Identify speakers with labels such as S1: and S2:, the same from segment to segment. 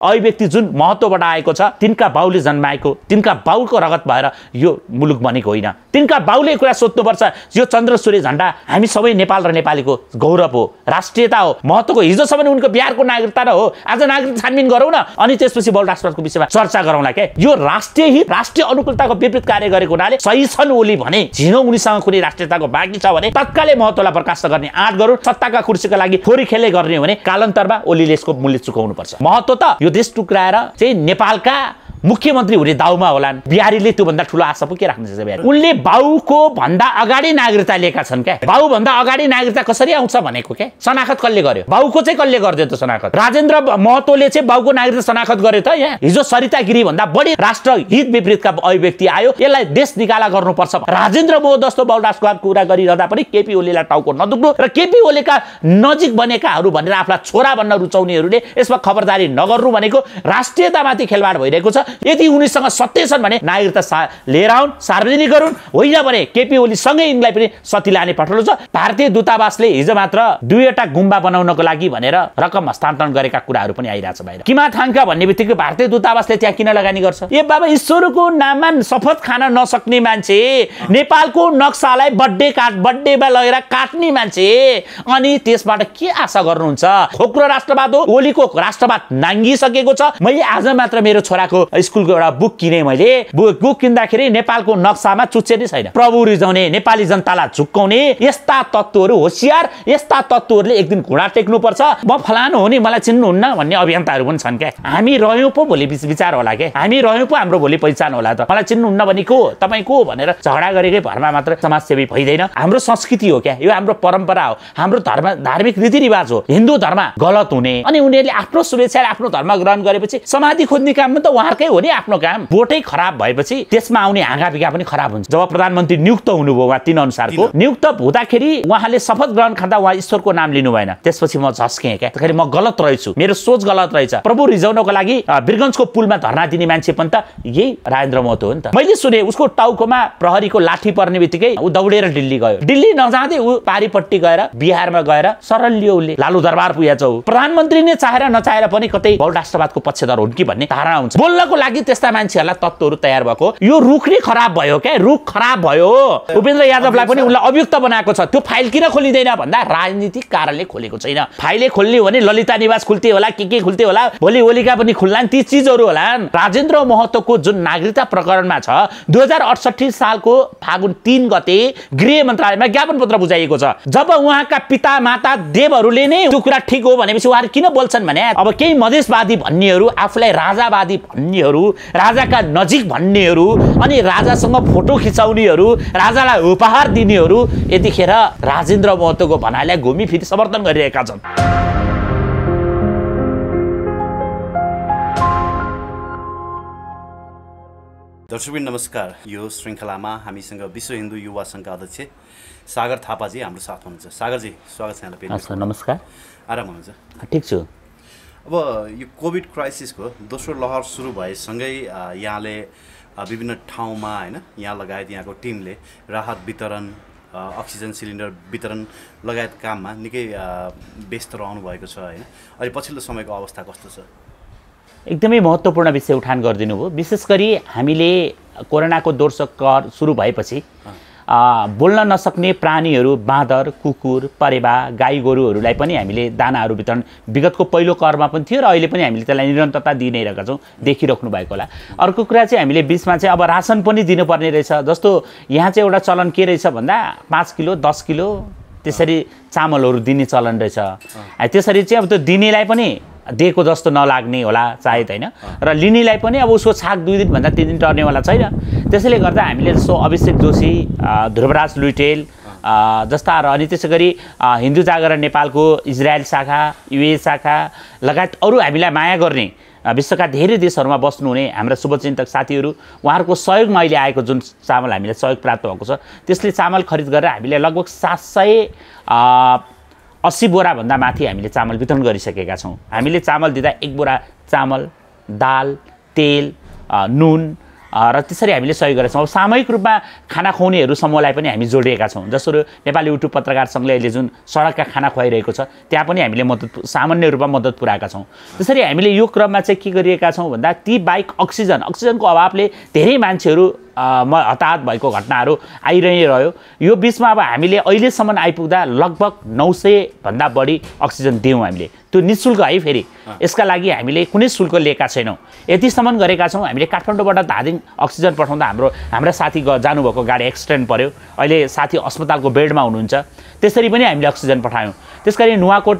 S1: अभिव्यक्ति जुन महत्त्वबाट आएको छ, तिनका बाउले जन्माएको, तिनका बाउको रगत भएर यो मुलुक बनेको होइन। तिनका बाउले कुरा सोध्नुपर्छ, यो चन्द्र सूर्य झण्डा हामी सबै नेपाल र नेपालीको गौरव हो, राष्ट्रियता हो, महत्त्वको। हिजोसम्म उनको बिहारको नागरिकता र हो, आज नागरिक छानबिन गरौँ न, अनि त्यसपछि बहु राष्ट्रवादको विषयमा चर्चा गरौँला। के यो राष्ट्रिय हित, राष्ट्रिय अनुकूलताको विपरीत कार्य गरेको हुनाले सही छन् ओली भने, झिनो उनीसँग कुनै राष्ट्रियताको बाँकी छ भने तत्कालै महत्त्वलाई प्रकाश गर्ने आँट गरौँ। सत्ताका कुर्सीका लागि थोरै खेलै गर्ने हो भने कालान्तरमा ओलीले यसको मूल्य चुकाउनु पर्छ। महत्त्व त यो देश टुक्राएर चाहिँ नेपालका मुख्यमन्त्री हुने दाउमा होलान्। बिहारीले त्योभन्दा ठुलो आशा पो के राख्नु छ बिहारी? उनले बाउको भन्दा अगाडि नागरिकता लिएका छन्। क्या बाउ भन्दा अगाडि नागरिकता कसरी आउँछ भनेको के शनाखत कसले गर्यो? बाउको चाहिँ कसले गर्दियो त शनाखत? राजेन्द्र महतोले चाहिँ बाउको नागरिकता शनाखत गर्यो त? यहाँ हिजो सरिता गिरी भन्दा बढी राष्ट्र हित विपरीतका अभिव्यक्ति आयो, यसलाई देश निकाला गर्नुपर्छ। राजेन्द्र मोह जस्तो बहु राष्ट्रवाद कुरा गरिरहँदा पनि केपी ओलीलाई टाउको नदुख्नु र केपी ओलीका नजिक बनेकाहरू भनेर आफूलाई छोरा भन्न रुचाउनेहरूले यसमा खबरदारी नगर्नु भनेको राष्ट्रियतामाथि खेलवाड भइरहेको छ। यदि उनीसँग सत्य छन् भने नागरिकता लिएर आउन्, सार्वजनिक गरून्, होइन भने केपी ओली सँगै यिनलाई पनि सती लाने पठलो छ। भारतीय दूतावासले हिजो मात्र 2वटा गुम्बा बनाउनको लागि भनेर रकम हस्तान्तरण गरेका कुराहरू पनि आइरहेछ बाहिर। किमा थाङका भन्ने बित्तिकै भारतीय दूतावासले त्यहाँ किन लगानी गर्छ? ए बाबा, ईश्वरको नाममा शपथ खान नसक्ने मान्छे, नेपालको नक्सालाई बर्थडेमा लगेर काट्ने मान्छे, अनि त्यसबाट के आशा गर्नुहुन्छ? खोक्रो राष्ट्रवाद हो। ओलीको राष्ट्रवाद नाङ्गिसकेको छ। मैले आज मात्र मेरो छोराको स्कुलको एउटा बुक किने। मैले बुक किन्दाखेरि नेपालको नक्सामा चुच्चे नै छैन। प्रभु रिजाउने, नेपाली जनतालाई झुक्काउने यस्ता तत्त्वहरू होशियार, यस्ता तत्त्वहरूले एक दिन घुँडा टेक्नु पर्छ। म फलानु हो नि, मलाई चिन्नुहुन्न भन्ने अभियन्ताहरू पनि छन्। क्या हामी रह्यौँ पो भोलि विचार होला, के हामी रह्यौँ पो हाम्रो भोलि पहिचान होला। त मलाई चिन्नुहुन्न भने को तपाईँ को भनेर झगडा गरेकै भरमा मात्र समाजसेवी भइदैन। हाम्रो संस्कृति हो, क्या यो हाम्रो परम्परा हो, हाम्रो धर्म, धार्मिक रीतिरिवाज हो। हिन्दू धर्म गलत हुने अनि उनीहरूले आफ्नो शुभेच्छाले आफ्नो धर्म ग्रहण गरेपछि समाधि खोज्ने काम त उहाँकै हो नि। आफ्नो काम भोटै खराब भएपछि त्यसमा आउने हाँगापिगा पनि खराब हुन्छ। जब प्रधानमन्त्री नियुक्त हुनुभयो उहाँ 3 अनुसारको नियुक्त हुँदाखेरि उहाँले शपथ ग्रहण खाँदा उहाँ ईश्वरको नाम लिनु भएन। त्यसपछि म झस्केँ। क्या त्यसरी म गलत रहेछु, मेरो सोच गलत रहेछ। प्रभु रिजाउनको लागि वीरगञ्जको पुलमा धर्ना दिने मान्छे पनि त यही राजेन्द्र महतो हो नि त। मैले सुने उसको टाउकोमा प्रहरीको लाठी पर्ने बित्तिकै ऊ दौडेर दिल्ली गयो। दिल्ली नजाँदै ऊ पारिपट्टि गएर बिहारमा गएर सरल लियो, उसले लालु दरबार पुगेछ। प्रधानमन्त्री नै चाहेर नचाहेर पनि कतै बहु राष्ट्रवादको पक्षधर हुन् कि भन्ने धारणा हुन्छ। बोल्नको लागि त्यस्ता मान्छेहरूलाई तत्त्वहरू तयार भएको। यो रुख नै खराब भयो। क्या रुख खराब भयो। उपेन्द्र यादवलाई पनि उनलाई अभियुक्त बनाएको छ। त्यो फाइल किन खोलिँदैन भन्दा राजनीतिक कारणले खोलेको छैन। फाइलै खोल्ने हो भने ललिता निवास खुल्थे होला, के खुल्थे होला, भोलि ओलीका पनि खुल्लान्, ती चिजहरू होलान्। राजेन्द्र महतोको जुन नागरिकता प्रकरणमा छ, 2068 सालको फागुन 3 गते गृह मन्त्रालयमा ज्ञापन पत्र बुझाइएको छ। जब उहाँका पिता माता देवहरूले नै त्यो कुरा ठिक हो भनेपछि उहाँहरू किन बोल्छन् भने अब केही मधेसवादी भन्नेहरू, आफूलाई राजावादी भन्नेहरू, राजाका नजिक भन्नेहरू, अनि राजासँग फोटो खिचाउनेहरू, राजालाई उपहार दिनेहरू यतिखेर राजेन्द्र महतोको भनाइलाई घुमी फेरि समर्थन गरिरहेका छन्।
S2: दर्शकबिन नमस्कार। यो श्रृङ्खलामा हामीसँग विश्व हिन्दू युवा सङ्घका अध्यक्ष सागर थापाजी हाम्रो साथ हुनुहुन्छ। सागरजी, स्वागत छ यहाँलाई।
S1: नमस्कार।
S2: आराम हुनुहुन्छ?
S1: ठिक छु।
S2: अब यो कोभिड क्राइसिसको दोस्रो लहर सुरु भएसँगै यहाँले विभिन्न ठाउँमा होइन, यहाँ लगायत यहाँको टिमले राहत वितरण, अक्सिजन सिलिन्डर वितरण लगायत काममा निकै व्यस्त रहनु भएको छ होइन। अहिले पछिल्लो समयको अवस्था कस्तो छ?
S1: एकदमै महत्त्वपूर्ण विषय उठान गरिदिनु भयो। विशेष गरी हामीले कोरोनाको दोस्रो कहर सुरु भएपछि बोल्न नसक्ने प्राणीहरू, बाँदर, कुकुर, परेवा, गाई गोरुहरूलाई पनि हामीले दानाहरू वितरण विगतको पहिलो कहरमा पनि थियो र अहिले पनि हामीले त्यसलाई निरन्तरता दिइ नै रहेका छौँ, देखिराख्नु भएको होला। अर्को कुरा चाहिँ हामीले बिचमा चाहिँ अब रासन पनि दिनुपर्ने रहेछ। जस्तो यहाँ चाहिँ एउटा चलन के रहेछ भन्दा 5 किलो 10 किलो त्यसरी चामलहरू दिने चलन रहेछ। त्यसरी चाहिँ अब त्यो दिनेलाई पनि दिएको जस्तो नलाग्ने होला सायद होइन, र लिनेलाई पनि अब उसको छाक 2 दिनभन्दा 3 दिन टर्नेवाला छैन। त्यसैले गर्दा हामीले जस्तो अभिषेक जोशी, ध्रुवराज लुइटेल जस्ता र अनि त्यसै गरी हिन्दू जागरण नेपालको इजरायल शाखा, युए शाखा लगायत अरू हामीलाई माया गर्ने विश्वका धेरै देशहरूमा बस्नुहुने हाम्रा शुभचिन्तक साथीहरू, उहाँहरूको सहयोगमा अहिले आएको जुन चामल हामीलाई सहयोग प्राप्त भएको छ, त्यसले चामल खरिद गरेर हामीले लगभग 780 बोराभन्दा माथि हामीले चामल वितरण गरिसकेका छौँ। हामीले चामल दिँदा 1 बोरा चामल, दाल, तेल, नुन, र त्यसरी हामीले सहयोग गरेका छौँ। अब सामूहिक रूपमा खाना खुवाउनेहरू समूहलाई पनि हामी जोडिएका छौँ। जसरी नेपाली युट्युब पत्रकार सङ्घले अहिले जुन सडकका खाना खुवाइरहेको छ त्यहाँ पनि हामीले सामान्य रूपमा मद्दत पुर्याएका छौँ। त्यसरी हामीले यो क्रममा चाहिँ के गरिरहेका छौँ भन्दा ती बाहेक अक्सिजनको अभावले धेरै मान्छेहरू हताहत भएको घटनाहरू आइरहे रह्यो। यो बिचमा अब हामीले अहिलेसम्म आइपुग्दा लगभग 900 भन्दा बढी अक्सिजन दियौँ हामीले। त्यो निःशुल्क है, फेरि यसका लागि हामीले कुनै शुल्क लिएका छैनौँ। यतिसम्म गरेका छौँ। हामीले काठमाडौँबाट धादिङ अक्सिजन पठाउँदा हाम्रा साथी जानुभएको गाडी एक्सिडेन्ट पर्यो, अहिले साथी अस्पतालको बेडमा हुनुहुन्छ, त्यसरी पनि हामीले अक्सिजन पठायौँ। त्यसरी नुवाकोट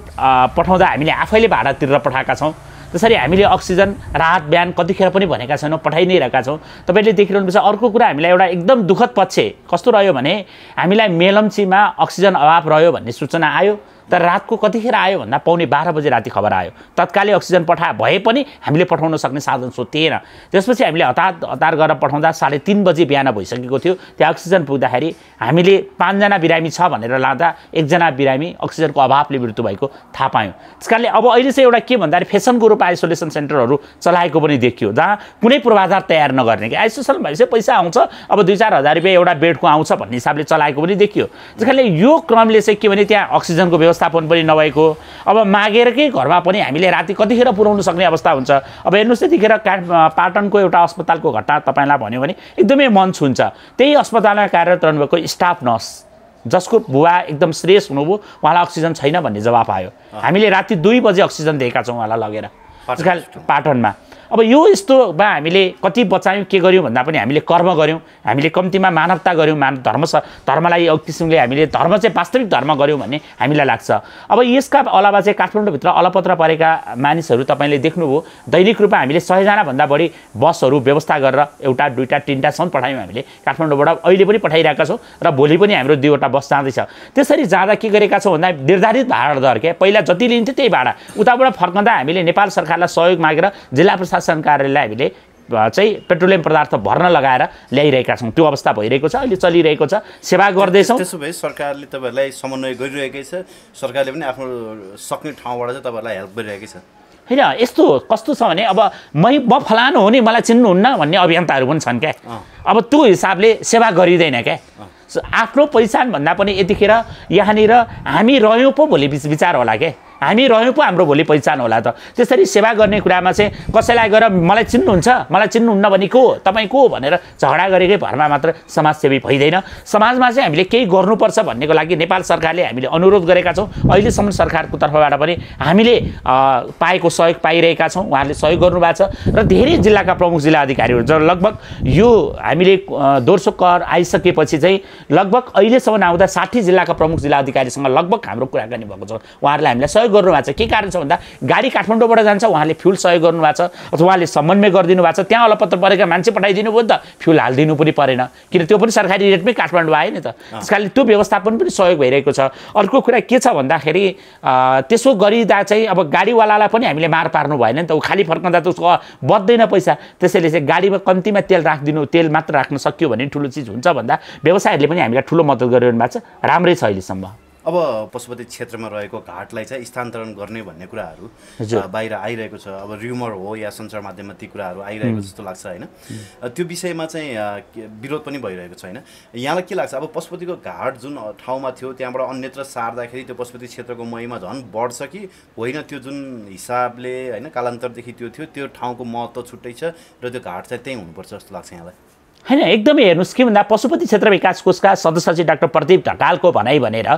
S1: पठाउँदा हामीले आफैले भाडा तिरेर पठाएका छौँ। त्यसरी हामीले अक्सिजन राहत बिहान कतिखेर पनि भनेका छैनौँ, पठाइ नै रहेका छौँ। तपाईँले देखिरहनुपर्छ। अर्को कुरा हामीलाई एउटा एकदम दुःखद पक्ष कस्तो रह्यो भने हामीलाई मेलम्चीमा अक्सिजन अभाव रह्यो भन्ने सूचना आयो, तर रातको कतिखेर आयो भन्दा 12:15 बजे राति खबर आयो। तत्कालै अक्सिजन भए पनि हामीले पठाउन सक्ने साधन थिएन। त्यसपछि हामीले हतार गरेर पठाउँदा 3:30 बजे बिहान भइसकेको थियो। त्यहाँ अक्सिजन पुग्दाखेरि हामीले 5 जना बिरामी छ भनेर लाँदा 1 जना बिरामी अक्सिजनको अभावले मृत्यु भएको थाहा पायौँ। त्यसकारणले अब अहिले चाहिँ एउटा के भन्दाखेरि फेसनको रूपमा आइसोलेसन सेन्टरहरू चलाएको पनि देखियो, जहाँ कुनै पूर्वाधार तयार नगर्ने कि आइसोलेसन भएपछि पैसा आउँछ, अब 2-4 हजार रुपियाँ एउटा बेडको आउँछ भन्ने हिसाबले चलाएको पनि देखियो। त्यसकारणले यो क्रमले चाहिँ के भने त्यहाँ अक्सिजनको व्यवस्थापन पनि नभएको, अब मागेरकै घरमा पनि हामीले राति कतिखेर पुर्याउन सक्ने अवस्था हुन्छ। अब हेर्नुहोस् त्यतिखेर पाटनको एउटा अस्पतालको घटना तपाईँलाई भन्यो भने एकदमै मन छुन्छ। त्यही अस्पतालमा कार्यरत रहनुभएको स्टाफ नर्स जसको बुवा एकदम श्रेष्ठ हुनुभयो, उहाँलाई अक्सिजन छैन भन्ने जवाफ आयो। हामीले राति 2 बजे अक्सिजन दिएका छौँ उहाँलाई लगेर पाटनमा। अब यो यस्तोमा हामीले कति बचायौँ के गर्यौँ भन्दा पनि हामीले कर्म गऱ्यौँ, हामीले कम्तीमा मानवता गऱ्यौँ, धर्मलाई एक किसिमले हामीले धर्म चाहिँ वास्तविक धर्म गऱ्यौँ भन्ने हामीलाई लाग्छ। अब यसका अलावा चाहिँ काठमाडौँभित्र अलपत्र परेका मानिसहरू तपाईँले देख्नुभयो, दैनिक रूपमा हामीले 100 जना भन्दा बढी बसहरू व्यवस्था गरेर 1, 2, 3टासम्म पठायौँ हामीले काठमाडौँबाट। अहिले पनि पठाइरहेका छौँ र भोलि पनि हाम्रो 2वटा बस जाँदैछ। त्यसरी जाँदा के गरेका छौँ भन्दा निर्धारित भाडा दर क्या, पहिला जति लिन्थ्यो त्यही भाडा, उताबाट फर्कँदा हामीले नेपाल सरकारलाई सहयोग मागेर जिल्ला प्रशासन कार्यालयलाई हामीले चाहिँ पेट्रोलियम पदार्थ भर्न लगाएर ल्याइरहेका छौँ। त्यो अवस्था भइरहेको छ, अहिले चलिरहेको छ, सेवा गर्दैछौँ।
S2: त्यसो भए सरकारले तपाईँहरूलाई समन्वय गरिरहेकै छ, सरकारले पनि आफ्नो सक्ने ठाउँबाट चाहिँ तपाईँहरूलाई हेल्प गरिरहेकै छ
S1: होइन। यस्तो कस्तो छ भने अब म फलानु हो नि, मलाई चिन्नुहुन्न भन्ने अभियन्ताहरू पनि छन् क्या। अब त्यो हिसाबले सेवा गरिँदैन क्या। आफ्नो पहिचान भन्दा पनि यतिखेर यहाँनिर हामी रह्यौँ पो भोलि विचार होला क्या, हामी रह्यौँ पो हाम्रो भोलि पहिचान होला त। त्यसरी सेवा गर्ने कुरामा चाहिँ कसैलाई गएर मलाई चिन्नुहुन्छ मलाई चिन्नुहुन्न भने को तपाईँ को भनेर झगडा गरेकै भरमा मात्र समाजसेवी भइँदैन। समाजमा चाहिँ हामीले केही गर्नुपर्छ भन्नेको लागि नेपाल सरकारले हामीले अनुरोध गरेका छौँ। अहिलेसम्म सरकारको तर्फबाट पनि हामीले पाएको सहयोग पाइरहेका छौँ, उहाँहरूले सहयोग गर्नुभएको छ। र धेरै जिल्लाका प्रमुख जिल्ला अधिकारीहरू जो लगभग यो हामीले दोस्रो कर आइसकेपछि चाहिँ लगभग अहिलेसम्म आउँदा 60 जिल्लाका प्रमुख जिल्ला अधिकारीसँग लगभग हाम्रो कुराकानी भएको छ। उहाँहरूले हामीलाई सहयोग गर्नुभएको छ। के कारण छ भन्दा गाडी काठमाडौँबाट जान्छ, उहाँले फ्युल सहयोग गर्नुभएको छ, अथवा उहाँले समन्वय गरिदिनु भएको छ। त्यहाँ अलपत्र परेका मान्छे पठाइदिनु भयो नि त, फ्युल हालिदिनु पनि परेन, किन त्यो पनि सरकारी रेटमै काठमाडौँ आयो नि त। त्यस कारणले त्यो व्यवस्थापन पनि सहयोग भइरहेको छ। अर्को कुरा के छ भन्दाखेरि त्यसो गरिँदा चाहिँ अब गाडीवालालाई पनि हामीले मार पार्नु भएन नि त, ऊ खाली फर्कँदा त उसको बच्दैन पैसा। त्यसैले चाहिँ गाडीमा कम्तीमा तेल तेल मात्र राख्न सक्यो भने ठुलो चिज हुन्छ भन्दा व्यवसायहरूले पनि हामीलाई ठुलो मद्दत गरिरहनु भएको छ। राम्रै छ अहिलेसम्म।
S2: अब पशुपति क्षेत्रमा रहेको घाटलाई चाहिँ स्थानान्तरण गर्ने भन्ने कुराहरू बाहिर आइरहेको छ। अब र्युमर हो या सञ्चार माध्यममा ती कुराहरू आइरहेको जस्तो लाग्छ होइन। त्यो विषयमा चाहिँ विरोध पनि भइरहेको छ होइन। यहाँलाई के लाग्छ, अब पशुपतिको घाट जुन ठाउँमा थियो त्यहाँबाट अन्यत्र सार्दाखेरि त्यो पशुपति क्षेत्रको महिमा झन् बढ्छ कि होइन? त्यो जुन हिसाबले होइन कालान्तरदेखि त्यो थियो, त्यो ठाउँको महत्त्व छुट्टै छ र त्यो घाट चाहिँ त्यहीँ हुनुपर्छ जस्तो लाग्छ यहाँलाई?
S1: होइन, एकदमै हेर्नुहोस् के भन्दा पशुपति क्षेत्र विकास कोषका सदस्य सचिव डाक्टर प्रदीप ढकालको भनाइ भनेर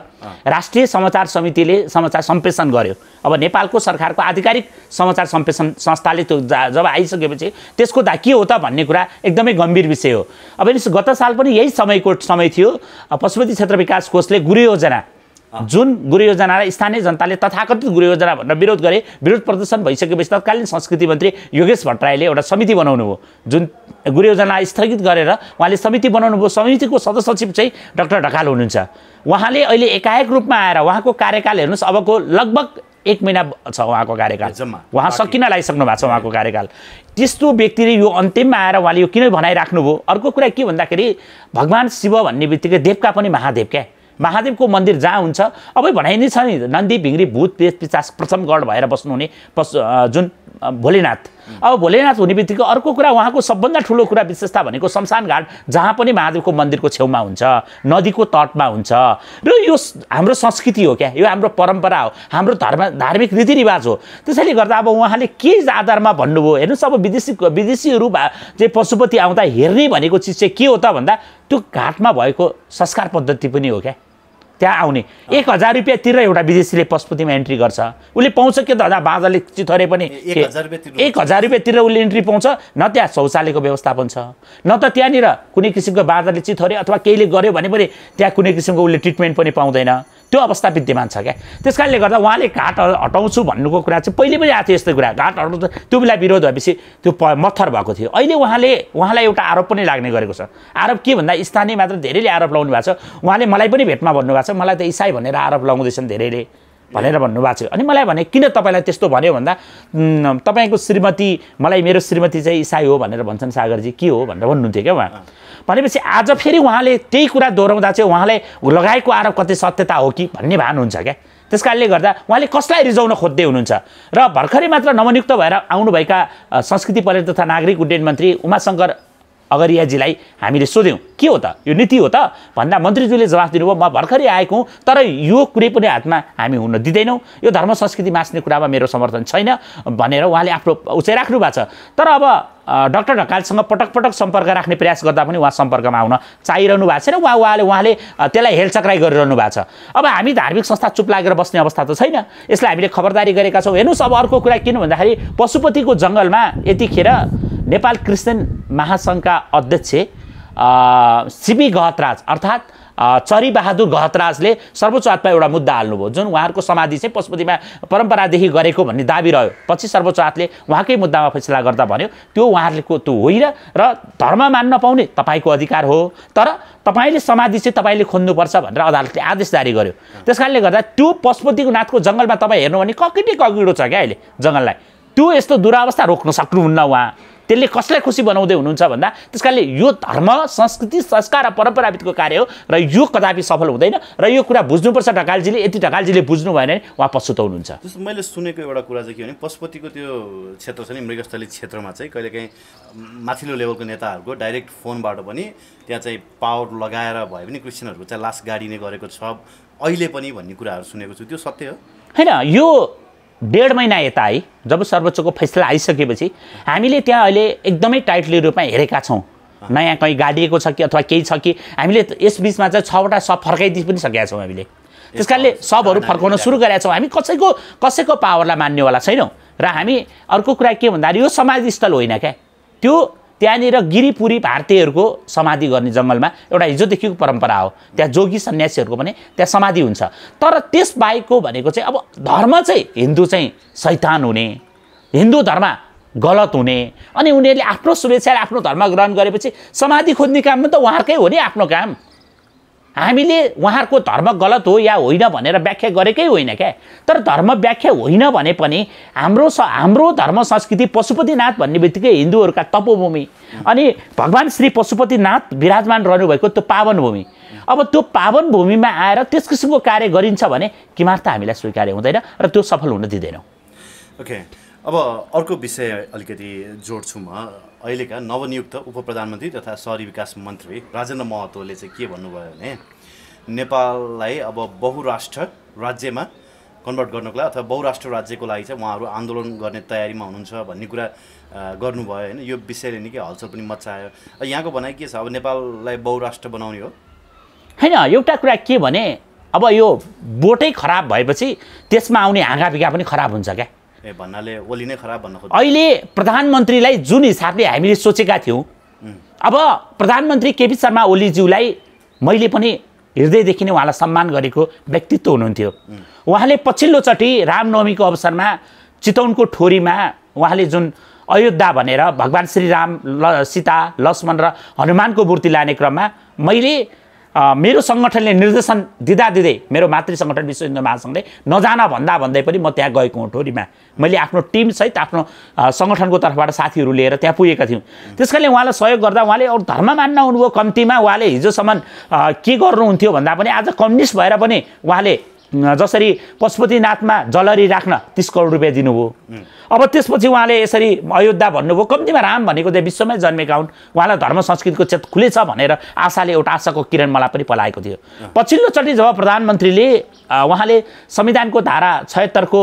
S1: राष्ट्रिय समाचार समितिले समाचार सम्प्रेषण गर्यो। अब नेपालको सरकारको आधिकारिक समाचार सम्प्रेषण संस्थाले त्यो जब आइसकेपछि त्यसको के हो त भन्ने कुरा एकदमै गम्भीर विषय हो। अब हेर्नुहोस् गत साल पनि यही समय थियो, पशुपति क्षेत्र विकास कोषले गुरु योजना जुन गुरु योजनालाई स्थानीय जनताले तथाकथित गुरु योजना भनेर विरोध गरे, विरोध प्रदर्शन भइसकेपछि तत्कालीन संस्कृति मन्त्री योगेश भट्टराईले एउटा समिति बनाउनु भयो। जुन गुरु योजनालाई स्थगित गरेर उहाँले समिति बनाउनु भयो। समितिको सदस्य सचिव चाहिँ डाक्टर ढकाल हुनुहुन्छ। उहाँले अहिले एकाएक रूपमा आएर उहाँको कार्यकाल हेर्नुहोस् अबको लगभग 1 महिना छ उहाँको कार्यकाल, उहाँ सकिन लागिसक्नु भएको छ उहाँको कार्यकाल। त्यस्तो व्यक्तिले यो अन्तिममा आएर उहाँले यो किन भनाइराख्नुभयो? अर्को कुरा के भन्दाखेरि भगवान् शिव भन्ने बित्तिकै देवका पनि महादेव क्या, महादेवको मन्दिर जहाँ हुन्छ अब भनाइ नै छ नि, नन्दी भिङ्री भूत प्रेत पिशाच प्रथम गढ भएर बस्नुहुने जुन भोलेनाथ। अब भोलेनाथ हुने बित्तिकै अर्को कुरा उहाँको सबभन्दा ठुलो कुरा विशेषता भनेको शमशान घाट, जहाँ पनि महादेवको मन्दिरको छेउमा हुन्छ, नदीको तटमा हुन्छ। र यो हाम्रो संस्कृति हो क्या, यो हाम्रो परम्परा हो, हाम्रो धार्मिक रीतिरिवाज हो। त्यसैले गर्दा अब उहाँले के आधारमा भन्नुभयो, हेर्नुहोस् अब विदेशीहरू चाहिँ पशुपति आउँदा हेर्ने भनेको चिज चाहिँ के हो त भन्दा त्यो घाटमा भएको संस्कार पद्धति पनि हो क्या। त्यहाँ आउने 1000 रुपियाँ तिरेर एउटा विदेशीले पशुपतिमा एन्ट्री गर्छ, उसले पाउँछ के दादा बाजाले चिथरे पनि 1000 रुपियाँ तिरेर उसले एन्ट्री पाउँछ। न त्यहाँ शौचालयको व्यवस्थापन छ, न त त्यहाँनिर कुनै किसिमको बाजाले चिथरे अथवा केहीले गर्यो भने पनि त्यहाँ कुनै किसिमको उसले ट्रिटमेन्ट पनि पाउँदैन। त्यो अवस्था विद्यमान छ क्या। त्यस कारणले गर्दा उहाँले घाट हटाउँछु भन्नुको कुरा चाहिँ पहिले पनि आएको थियो यस्तो कुरा, घाट हटाउँछ। त्यो बेला विरोध भएपछि त्यो मत्थर भएको थियो। अहिले उहाँलाई एउटा आरोप पनि लाग्ने गरेको छ। आरोप के भन्दा स्थानीय मात्र धेरैले आरोप लगाउनु भएको छ। उहाँले मलाई पनि भेटमा भन्नुभएको छ, मलाई त इसाई भनेर आरोप लगाउँदैछन् धेरैले भनेर भन्नुभएको छ। अनि मलाई भने किन तपाईँलाई त्यस्तो भन्यो भन्दा तपाईँको श्रीमती, मलाई मेरो श्रीमती चाहिँ इसाई हो भनेर भन्छन् सागरजी, के हो भनेर भन्नुहुन्थ्यो क्या उहाँ। भनेपछि आज फेरि उहाँले त्यही कुरा दोहोऱ्याउँदा चाहिँ उहाँले लगाएको आरोप कति सत्यता हो कि भन्ने भान हुन्छ क्या। त्यस कारणले गर्दा उहाँले कसलाई रिजाउन खोज्दै हुनुहुन्छ। र भर्खरै मात्र नवनियुक्त भएर आउनुभएका संस्कृति पर्यटन तथा नागरिक उड्डयन मन्त्री उमाशङ्कर अगरियाजीलाई हामीले सोध्यौँ के हो त यो नीति हो त भन्दा मन्त्रीज्यूले जवाफ दिनुभयो म भर्खरै आएको हुँ, तर यो कुनै पनि हातमा हामी हुन दिँदैनौँ, यो धर्म संस्कृति मास्ने कुरामा मेरो समर्थन छैन भनेर उहाँले आफ्नो उचाइ राख्नु भएको छ। तर अब डाक्टर ढकालसँग पटक पटक सम्पर्क राख्ने प्रयास गर्दा पनि उहाँ सम्पर्कमा आउन चाहिरहनु भएको छैन। उहाँले त्यसलाई हेलचक्राइ गरिरहनु भएको छ। अब हामी धार्मिक संस्था चुप लागेर बस्ने अवस्था त छैन, यसलाई हामीले खबरदारी गरेका छौँ। हेर्नुहोस् अब अर्को कुरा किन भन्दाखेरि पशुपतिको जङ्गलमा यतिखेर नेपाल क्रिस्चियन महासङ्घका अध्यक्ष सिबी गहतराज अर्थात् चरीबहादुर गहतराजले सर्वोच्च अदालतमा एउटा मुद्दा हाल्नुभयो, जुन उहाँहरूको समाधि चाहिँ पशुपतिमा परम्परादेखि गरेको भन्ने दाबी रह्यो। पछि सर्वोच्च अदालतले उहाँकै मुद्दामा फैसला गर्दा भन्यो त्यो उहाँहरूको त्यो होइन र धर्म मान्न पाउने तपाईँको अधिकार हो, तर तपाईँले समाधि चाहिँ तपाईँले खोज्नुपर्छ भनेर अदालतले आदेश जारी गर्यो। त्यस कारणले गर्दा त्यो पशुपतिको नाथको जङ्गलमा तपाईँ हेर्नु भने कगिडो छ क्या अहिले जङ्गललाई। त्यो यस्तो दुरावस्था रोक्न सक्नुहुन्न उहाँ, त्यसले कसलाई खुसी बनाउँदै हुनुहुन्छ भन्दा त्यस कारणले यो धर्म संस्कृति संस्कार र परम्पराभित्रको कार्य हो र यो कदापि सफल हुँदैन र यो कुरा बुझ्नुपर्छ ढकालजीले। यति ढकालजीले बुझ्नु भएन भने उहाँ पछुताउनुहुन्छ।
S2: जस्तो मैले सुनेको एउटा कुरा चाहिँ के भने पशुपतिको त्यो क्षेत्र छ नि मृगस्थली क्षेत्रमा चाहिँ कहिलेकाहीँ माथिल्लो लेभलको नेताहरूको डाइरेक्ट फोनबाट पनि त्यहाँ चाहिँ पावर लगाएर भए पनि क्रिस्चियनहरूको चाहिँ लास गाडिने गरेको छ अहिले पनि भन्ने कुराहरू सुनेको छु, त्यो सत्य हो?
S1: होइन, यो 1.5 महिना यता है जब सर्वोच्चको फैसला आइसकेपछि हामीले त्यहाँ अहिले एकदमै टाइटली रूपमा हेरेका छौँ। नयाँ कहीँ गाडिएको छ कि अथवा केही छ कि हामीले यस बिचमा चाहिँ 6वटा सब फर्काइदिइ पनि सकेका छौँ हामीले। त्यस कारणले सबहरू फर्काउन सुरु गरेका छौँ। हामी कसैको पावरलाई मान्नेवाला छैनौँ। र हामी अर्को कुरा के भन्दाखेरि यो समाधिस्थल होइन क्या, त्यो त्यहाँनिर गिरिपुरी भारतीयहरूको समाधि गर्ने जङ्गलमा एउटा हिजोदेखिको परम्परा हो। त्यहाँ जोगी सन्यासीहरूको पनि त्यहाँ समाधि हुन्छ। तर त्यस बाहेकको भनेको चाहिँ अब धर्म चाहिँ हिन्दू चाहिँ शैतान हुने, हिन्दू धर्म गलत हुने, अनि उनीहरूले आफ्नो शुभेच्छाले आफ्नो धर्म ग्रहण गरेपछि समाधि खोज्ने काम त उहाँहरूकै हो नि आफ्नो काम। हामीले उहाँहरूको धर्म गलत हो या होइन भनेर व्याख्या गरेकै होइन क्या। तर धर्म व्याख्या होइन भने पनि हाम्रो धर्म संस्कृति पशुपतिनाथ भन्ने बित्तिकै हिन्दूहरूका तपोभूमि अनि भगवान् श्री पशुपतिनाथ विराजमान रहनुभएको त्यो पावन भूमि, अब त्यो पावन भूमिमा आएर त्यस किसिमको कार्य गरिन्छ भने किमार्थ हामीलाई स्वीकार्य हुँदैन र त्यो सफल हुन दिँदैनौँ।
S2: ओके, अब अर्को विषय अलिकति जोड्छु म। अहिलेका नवनियुक्त उप प्रधानमन्त्री तथा शहरी विकास मन्त्री राजेन्द्र महतोले चाहिँ के भन्नुभयो भने नेपाललाई अब बहुराष्ट्र राज्यमा कन्भर्ट गर्नको लागि अथवा बहुराष्ट्र राज्यको लागि चाहिँ उहाँहरू आन्दोलन गर्ने तयारीमा हुनुहुन्छ भन्ने कुरा गर्नुभयो होइन। यो विषयले निकै हलचल पनि मचायो। यहाँको भनाइ के छ, अब नेपाललाई बहुराष्ट्र बनाउने हो?
S1: होइन, एउटा कुरा के भने अब यो बोटै खराब भएपछि त्यसमा आउने हाँगापिगा पनि खराब हुन्छ क्या।
S2: भन्नाले ओली नै खराब भन्न खोज्छ।
S1: अहिले प्रधानमन्त्रीलाई जुन हिसाबले हामीले सोचेका थियौँ, अब प्रधानमन्त्री केपी शर्मा ओलीज्यूलाई मैले पनि हृदयदेखि नै उहाँलाई सम्मान गरेको व्यक्तित्व हुनुहुन्थ्यो। उहाँले पछिल्लोचोटि रामनवमीको अवसरमा चितवनको ठोरीमा उहाँले जुन अयोध्या भनेर भगवान् श्रीराम सीता लक्ष्मण र हनुमानको मूर्ति लाने क्रममा मैले मेरो सङ्गठनले निर्देशन दिँदै मेरो मातृ सङ्गठन विश्व हिन्दू महासङ्घले नजान भन्दै पनि म त्यहाँ गएको हुँ ठोरीमा। मैले आफ्नो टिमसहित आफ्नो सङ्गठनको तर्फबाट साथीहरू लिएर त्यहाँ पुगेका थियौँ। त्यस कारणले उहाँलाई सहयोग गर्दा उहाँले अरू धर्म मान्न हुनुभयो। कम्तीमा उहाँले हिजोसम्म के गर्नुहुन्थ्यो भन्दा पनि आज कम्युनिस्ट भएर पनि उहाँले जसरी पशुपतिनाथमा जलरी राख्न 30 करोड रुपियाँ दिनुभयो। अब त्यसपछि उहाँले यसरी अयोध्या भन्नुभयो। कम्तीमा राम भनेको चाहिँ विश्वमै जन्मेका हुन्, उहाँलाई धर्म संस्कृतिको चेत खुलेछ भनेर आशाले एउटा आशाको किरण मलाई पनि पलाएको थियो। पछिल्लोचोटि जब प्रधानमन्त्रीले उहाँले संविधानको धारा 76 को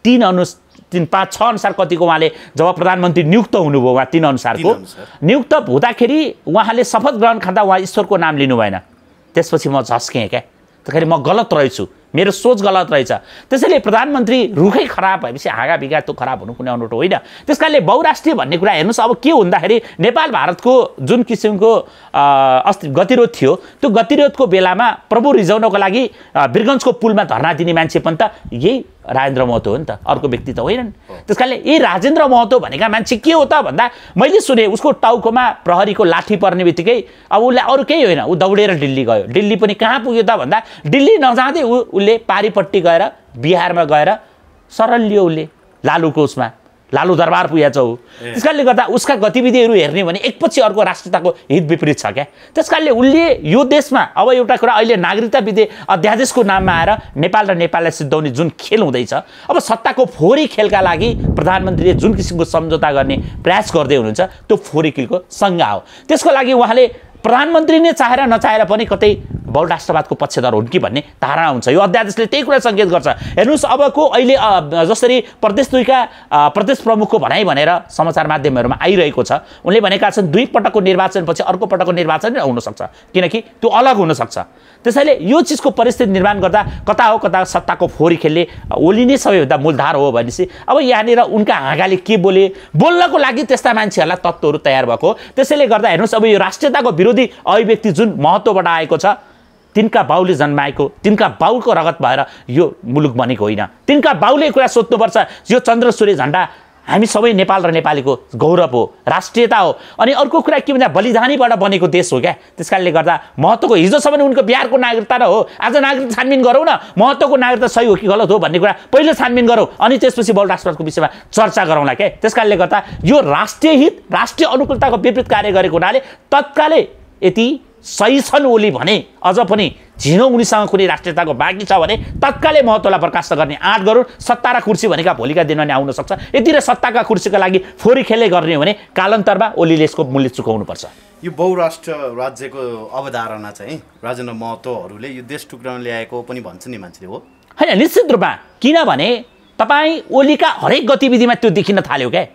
S1: 3, 5, 6 अनुसार कतिको उहाँले जब प्रधानमन्त्री नियुक्त हुनुभयो, उहाँ 3 अनुसारको नियुक्त हुँदाखेरि उहाँले शपथ ग्रहण खाँदा उहाँ ईश्वरको नाम लिनु भएन। त्यसपछि म झस्केँ क्या, त्यसखेरि म गलत रहेछु, मेरो सोच गलत रहेछ। त्यसैले प्रधानमन्त्री रुखै खराब भएपछि हाँगा बिगा त्यो खराब हुनु कुनै अनौठो होइन। त्यस कारणले बहुराष्ट्रिय भन्ने कुरा हेर्नुहोस्, अब के हुँदाखेरि नेपाल भारतको जुन किसिमको गतिरोध थियो, त्यो गतिरोधको बेलामा प्रभु रिजाउनको लागि वीरगन्जको पुलमा धर्ना दिने मान्छे पनि त यही राजेन्द्र महतो हो नि त, अर्को व्यक्ति त होइनन्। त्यस कारणले यही राजेन्द्र महतो भनेका मान्छे के हो त भन्दा मैले सुने उसको टाउकोमा प्रहरीको लाठी पर्ने बित्तिकै अब उसलाई अरू केही होइन, ऊ दौडेर दिल्ली गयो। दिल्ली पनि कहाँ पुग्यो त भन्दा दिल्ली नजाँदै उसले पारिपट्टि गएर बिहारमा गएर सरल लियो उसले लालुको उसमा, लालु दरबार पुगेछ ऊ। त्यस कारणले गर्दा उसका गतिविधिहरू हेर्ने भने एकपछि अर्को राष्ट्रियताको हित विपरीत छ क्या। त्यस कारणले उसले यो देशमा अब एउटा कुरा अहिले नागरिकता अध्यादेशको नाममा आएर नेपाल र नेपाललाई सिद्धाउने जुन खेल हुँदैछ, अब सत्ताको फोहोरी खेलका लागि प्रधानमन्त्रीले जुन किसिमको सम्झौता गर्ने प्रयास गर्दै हुनुहुन्छ त्यो फोहोरी खेलको संज्ञा हो। त्यसको लागि उहाँले प्रधानमन्त्री नै चाहेर नचाहेर पनि कतै बहुराष्ट्रवादको पक्षधर हुन् कि भन्ने धारणा हुन्छ। यो अध्यादेशले त्यही कुरा सङ्केत गर्छ। हेर्नुहोस् अबको अहिले जसरी प्रदेश 2 का प्रदेश प्रमुखको भनाइ भनेर समाचार माध्यमहरूमा आइरहेको छ, उनले भनेका छन् 2 पटकको निर्वाचनपछि अर्को पटकको निर्वाचन नै हुनसक्छ, किनकि त्यो अलग हुनसक्छ। त्यसैले यो चिजको परिस्थिति निर्माण गर्दा कता हो कता सत्ताको फोहोरी खेलले ओली नै सबैभन्दा मूलधार हो भनेपछि अब यहाँनिर उनका हाँगाले के बोल्नको लागि त्यस्ता मान्छेहरूलाई तत्त्वहरू तयार भएको। त्यसैले गर्दा हेर्नुहोस् अब यो राष्ट्रियताको विरोधी अभिव्यक्ति जुन महत्त्वबाट आएको छ, तिनका बाउले जन्माएको, तिनका बाउको रगत भएर यो मुलुक बनेको होइन। तिनका बाउले कुरा सोध्नुपर्छ, यो चन्द्र सूर्य झन्डा हामी सबै नेपाल र नेपालीको गौरव हो, राष्ट्रियता हो। अनि अर्को कुरा के भन्दा बलिदानीबाट बनेको देश हो क्या। त्यस कारणले गर्दा महत्त्वको हिजोसम्म उनको बिहारको नागरिकता र हो, आज नागरिकता छानबिन गरौँ न, महत्त्वको नागरिकता सही हो कि गलत हो भन्ने कुरा पहिलो छानबिन गरौँ, अनि त्यसपछि बहुराष्ट्रवादको विषयमा चर्चा गरौँला क्या। त्यस कारणले गर्दा यो राष्ट्रिय हित राष्ट्रिय अनुकूलताको विपरीत कार्य गरेको हुनाले तत्कालै यति सही छन् ओली भने अझ पनि झिनो उनीसँग कुनै राष्ट्रियताको बाँकी छ भने तत्कालै महत्त्वलाई बर्खास्त गर्ने आँट गरौँ। सत्ता र कुर्सी भनेका भोलिका दिनमा नै आउन सक्छ। यति र सत्ताका कुर्सीका लागि फोहोरी खेलै गर्ने हो भने कालान्तरमा ओलीले यसको मूल्य चुकाउनुपर्छ।
S2: यो बहुराष्ट्र राज्यको अवधारणा चाहिँ राजेन्द्र महतोहरूले यो देश टुक्राउन ल्याएको पनि भन्छ नि मान्छेले, हो
S1: होइन? निश्चित रूपमा, किनभने तपाईँ ओलीका हरेक गतिविधिमा त्यो देखिन थाल्यो क्या।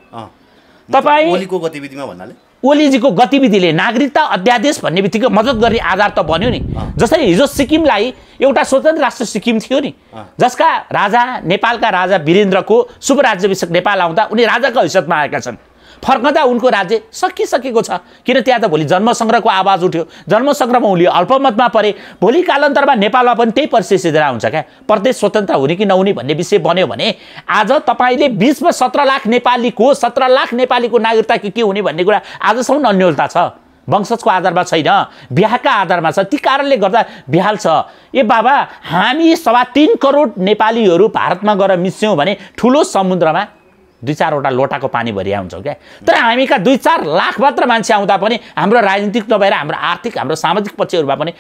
S1: तपाईँ
S2: ओलीको गतिविधिमा भन्नाले
S1: ओलीजीको गतिविधिले नागरिकता अध्यादेश भन्ने बित्तिकै मद्दत गर्ने आधार त बन्यो नि। जसरी हिजो सिक्किमलाई एउटा स्वतन्त्र राष्ट्र सिक्किम थियो नि, जसका राजा नेपालका राजा वीरेन्द्रको शुभ राज्याभिषेक नेपाल आउँदा उनी राजाको हैसियतमा आएका छन्। फर्कँदा उनको राज्य सकिसकेको छ, किन त्यहाँ त भोलि जन्मसङ्ग्रहको आवाज उठ्यो, जन्मसङ्ग्रहमा उनले अल्पमतमा परे। भोलि कालान्तरमा नेपालमा पनि त्यही परिस्थिति सिर्जना हुन्छ क्या। प्रदेश स्वतन्त्र हुने कि नहुने भन्ने विषय बन्यो भने आज तपाईँले 20 मा 17 लाख नेपालीको 17 लाख नेपालीको नागरिकता के हुने भन्ने कुरा आजसम्म अन्योलता छ। वंशजको आधारमा छैन, बिहाका आधारमा छ। ती कारणले गर्दा बिहाल छ। ए बाबा, हामी 3.25 करोड नेपालीहरू भारतमा गएर मिस्यौँ भने ठुलो समुद्रमा 2-4 वटा लोटाको पानी भरिया हुन्छ क्या। तर हामीका 2-4 लाख मात्र मान्छे आउँदा पनि हाम्रो राजनीतिक नभएर हाम्रो आर्थिक हाम्रो सामाजिक पक्षहरूमा पनि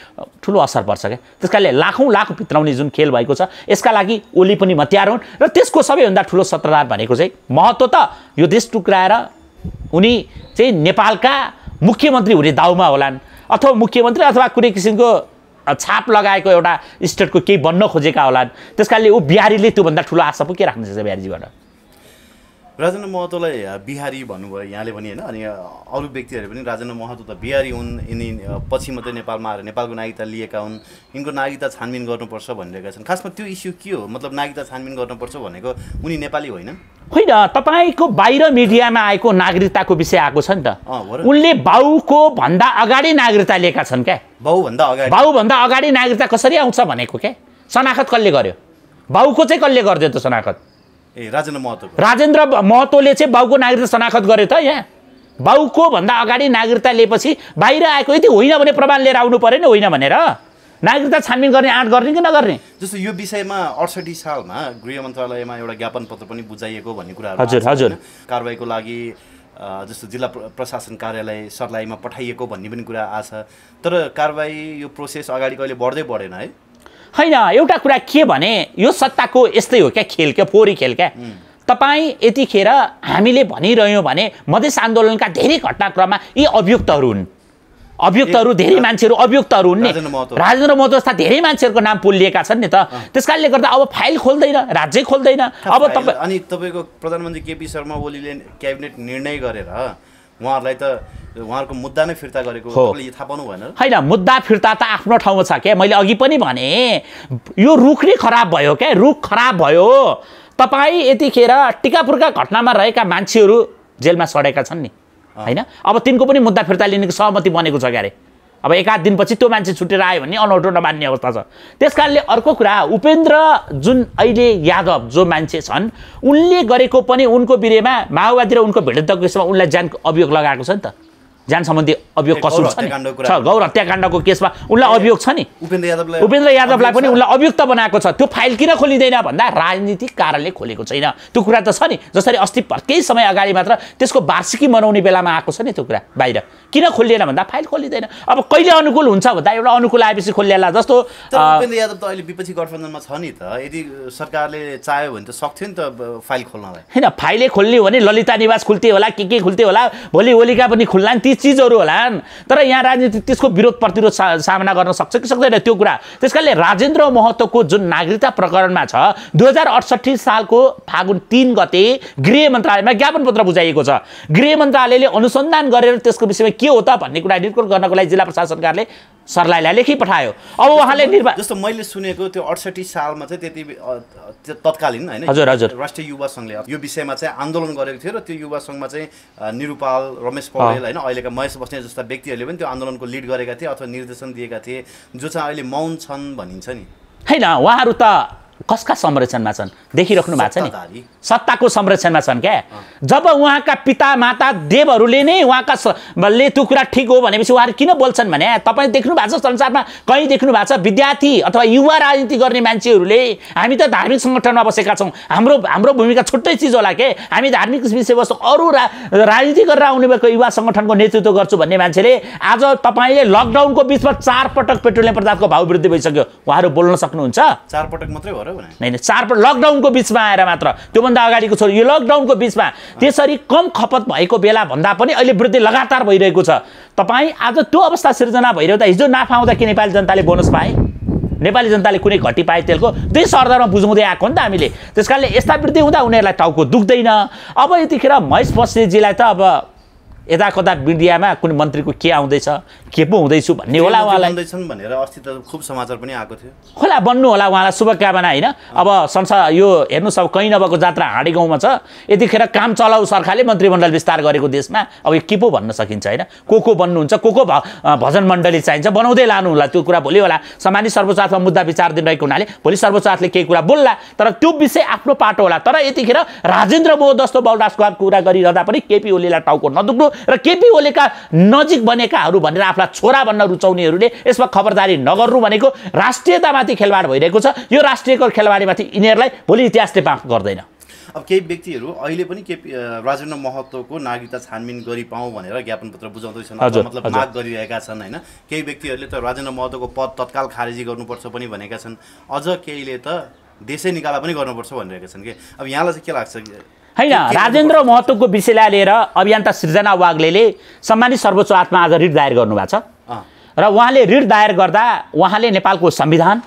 S1: ठुलो असर पर्छ क्या। त्यस कारणले लाखौँ लाख भित्राउने जुन खेल भएको छ, यसका लागि ओली पनि मत्यार हुन्। र त्यसको सबैभन्दा ठुलो सूत्रधार भनेको चाहिँ महत्त्व त यो देश टुक्राएर उनी चाहिँ नेपालका मुख्यमन्त्री हुने दाउमा होलान्, अथवा मुख्यमन्त्री अथवा कुनै किसिमको छाप लगाएको एउटा स्टेटको केही बन्न खोजेका होलान्। त्यस कारणले ऊ बिहारीले त्योभन्दा ठुलो आशा पो के राख्नु छ बिहारीजीबाट?
S2: राजेन्द्र महतोलाई बिहारी भन्नुभयो यहाँले पनि होइन, अनि अरू व्यक्तिहरूले पनि राजेन्द्र महतो त बिहारी हुन्, यिनी पछि मात्रै नेपालमा आएर नेपालको नागरिकता लिएका हुन्, यिनको नागरिकता छानबिन गर्नुपर्छ भनिरहेका छन्। खासमा त्यो इस्यु के हो? मतलब नागरिकता छानबिन गर्नुपर्छ भनेको उनी नेपाली होइन? होइन,
S1: तपाईँको बाहिर मिडियामा आएको नागरिकताको विषय आएको छ नि त। उनले बाउको भन्दा अगाडि नागरिकता लिएका छन् क्या। बाउभन्दा अगाडि नागरिकता कसरी आउँछ भनेको क्या? शनाखत कसले गर्यो? बाउको चाहिँ कसले गरिदियो त शनाखत? राजेन्द्र महतोले चाहिँ बाउको नागरिकता शनाखत गर्यो त। यहाँ बाउको भन्दा अगाडि नागरिकता लिएपछि बाहिर आएको यदि होइन भने प्रमाण लिएर आउनु पर्यो नि, होइन भनेर नागरिकता छानबिन गर्ने आँट गर्ने कि नगर्ने?
S2: जस्तो यो विषयमा 68 सालमा गृह मन्त्रालयमा एउटा ज्ञापन पत्र पनि बुझाइएको भन्ने कुरा।
S1: हजुर।
S2: कारबाहीको लागि जस्तो जिल्ला प्रशासन कार्यालय सर्लाहीमा पठाइएको भन्ने पनि कुरा आछ। तर कारबाही यो प्रोसेस अगाडि कहिले बढ्दै बढेन है?
S1: होइन एउटा कुरा के भने यो सत्ताको यस्तै हो क्या खेल क्या फोहोरी खेल क्या तपाईँ यतिखेर हामीले भनिरह्यौँ भने मधेस आन्दोलनका धेरै घटनाक्रममा यी अभियुक्तहरू हुन् अभियुक्तहरू धेरै मान्छेहरू अभियुक्तहरू हुन् नि राजेन्द्र महतो जस्ता धेरै मान्छेहरूको नाम पोलिएका छन् नि त त्यस कारणले गर्दा अब फाइल खोल्दैन राज्य खोल्दैन अब
S2: अनि तपाईँको प्रधानमन्त्री केपी शर्मा ओलीले क्याबिनेट निर्णय गरेर उहाँहरूलाई त उहाँहरूको मुद्दा नै फिर्ता गरेको तपाईँले थाहा पाउनु भएन
S1: होइन मुद्दा फिर्ता त आफ्नो ठाउँमा छ क्या मैले अघि पनि भने यो रुख नै खराब भयो क्या रुख खराब भयो तपाईँ यतिखेर टिकापुरका घटनामा रहेका मान्छेहरू जेलमा सडेका छन् नि होइन अब तिनको पनि मुद्दा फिर्ता लिनेको सहमति बनेको छ क्यारे अब एकाध दिनपछि त्यो मान्छे छुटेर आयो भने अनौठो नमान्ने अवस्था छ त्यस कारणले अर्को कुरा उपेन्द्र जुन अहिले यादव जो मान्छे छन् उनले गरेको पनि उनको विरुद्धमा माओवादी र उनको भिडन्तको केसमा उनलाई जान अभियोग लगाएको छ नि त जान सम्बन्धी अभियोग कसुर छ नि गौर हत्याकाण्डको केसमा उनलाई अभियोग छ नि उपेन्द्र यादवलाई पनि उनलाई अभियुक्त बनाएको छ त्यो फाइल किन खोलिँदैन भन्दा राजनीतिक कारणले खोलेको छैन त्यो कुरा त छ नि जसरी अस्ति केही समय अगाडि मात्र त्यसको वार्षिकी मनाउने बेलामा आएको छ नि त्यो कुरा बाहिर किन खोलिएन भन्दा फाइल खोलिँदैन अब कहिले अनुकूल हुन्छ भन्दा एउटा अनुकूल आएपछि खोलिएला जस्तो
S2: उपेन्द्र यादव त अहिले विपक्षी गठबन्धनमा छ नि त यदि सरकारले चाह्यो भने त सक्थ्यो नि त फाइल खोल्नलाई
S1: होइन फाइलै खोल्ने हो भने ललिता निवास खुल्थे होला के खुल्थे होला भोलि ओलीका पनि खुल्लान् ती चिजहरू होलान् तर यहाँ राजनीति त्यसको विरोध प्रतिरोध सामना गर्न सक्छ कि सक्दैन त्यो कुरा त्यसकारणले राजेन्द्र महतोको जुन नागरिकता प्रकरणमा छ 2068 सालको फागुन 3 गते गृह मन्त्रालयमा ज्ञापन पत्र बुझाइएको छ गृह मन्त्रालयले अनुसन्धान गरेर त्यसको विषयमा के हो त भन्ने कुरा निर्धारण गर्नको लागि जिल्ला प्रशासन कार्यालय सरलाई लेखी पठायो अब उहाँले
S2: जस्तो मैले सुनेको त्यो 68 सालमा चाहिँ त्यति तत्कालीन हैन
S1: हजुर हजुर
S2: राष्ट्रिय युवा संघले यो विषयमा चाहिँ आन्दोलन गरेको थियो र त्यो युवा संघमा चाहिँ निरुपाल रमेश पौडेल हैन अहिलेका महेश बस्नेत जस्ता व्यक्तिहरूले पनि त्यो आन्दोलनको लिड गरेका थिए अथवा निर्देशन दिएका थिए जो चाहिँ अहिले मौन छन् भनिन्छ नि हैन
S1: उहाँहरू त कसका संरक्षणमा छन् देखिराख्नु भएको छ नि सत्ताको संरक्षणमा छन् क्या जब उहाँका पिता माता देवहरूले नै उहाँका त्यो कुरा ठिक हो भनेपछि उहाँहरू किन बोल्छन् भने तपाईँ देख्नु भएको छ संसारमा कहीँ देख्नु भएको छ विद्यार्थी अथवा युवा राजनीति गर्ने मान्छेहरूले हामी त धार्मिक सङ्गठनमा बसेका छौँ हाम्रो भूमिका छुट्टै चिज होला के हामी धार्मिक विषयवस्तु अरू राजनीति गरेर आउने भएको युवा सङ्गठनको नेतृत्व गर्छु भन्ने मान्छेले आज तपाईँले लकडाउनको बिचमा 4 पटक पेट्रोलियम पदार्थको भाव वृद्धि भइसक्यो उहाँहरू बोल्न सक्नुहुन्छ
S2: 4 पटक मात्रै हो र
S1: नहीं 4 पटक लकडाउनको बिचमा आएर मात्र त्योभन्दा अगाडिको छ यो लकडाउनको बिचमा त्यसरी कम खपत भएको बेला भन्दा पनि अहिले वृद्धि लगातार भइरहेको छ तपाईँ आज त्यो अवस्था सिर्जना भइरहेको हिजो नाफा आउँदा के नेपाली जनताले बोनस पाए नेपाली जनताले कुनै घटी पाए तेलको दुई सरदारमा बुझाउँदै आएको नि त हामीले त्यसकारणले यस्ता वृद्धि हुँदा उनीहरूलाई टाउको दुख्दैन अब यतिखेर महेश बस्नेतजीलाई त अब यता कता मिडियामा कुनै मन्त्रीको के आउँदैछ के पो हुँदैछु भन्ने होला उहाँलाई
S2: भनेर अस्ति त खुब समाचार पनि आएको थियो
S1: होला बन्नु होला उहाँलाई शुभकामना हैन अब संसार यो हेर्नु सब कहीँ नभएको जात्रा हाँडी गाउँमा छ यतिखेर काम चलाउ सरकारले मन्त्रीमण्डल विस्तार गरेको देशमा अब के पो भन्न सकिन्छ हैन को बन्नुहुन्छ को भजन मण्डली चाहिन्छ बनाउँदै लानु होला त्यो कुरा भोलि होला सामान्य सर्वोच्च अदालतमा मुद्दा विचार दिन रहेको हुनाले भोलि सर्वोच्च अदालतले केही कुरा बोल्ला तर त्यो विषय आफ्नो पाटो होला तर यतिखेर राजेन्द्र मोह जस्तो बलराजको कुरा गरिरहँदा पनि केपी ओलीलाई टाउको नदुख्नु र केपी ओलीका नजिक बनेकाहरू भनेर आफूलाई छोरा भन्न रुचाउनेहरूले यसमा खबरदारी नगर्नु भनेको राष्ट्रियतामाथि खेलवाड भइरहेको छ यो राष्ट्रियको खेलवाडीमाथि यिनीहरूलाई भोलि इतिहासले माफ गर्दैन
S2: अब केही व्यक्तिहरू अहिले पनि राजेन्द्र महतोको नागरिकता छानबिन गरी पाऊँ भनेर ज्ञापन पत्र बुझाउँदैछन् मतलब माग गरिरहेका छन् हैन केही व्यक्तिहरूले त राजेन्द्र महतोको पद तत्काल खारेजी गर्नुपर्छ पनि भनेका छन् अझ केहीले त देशै निकाला पनि गर्नुपर्छ भनिरहेका छन् के अब यहाँलाई चाहिँ के लाग्छ
S1: हैन राजेन्द्र महतोको विषयलाई लिएर अभियन्ता सृजना वाग्लेले सम्मानित सर्वोच्च अदालतमा आज रिट दायर गर्नुभएको छ र उहाँले रिट दायर गर्दा उहाँले नेपालको संविधान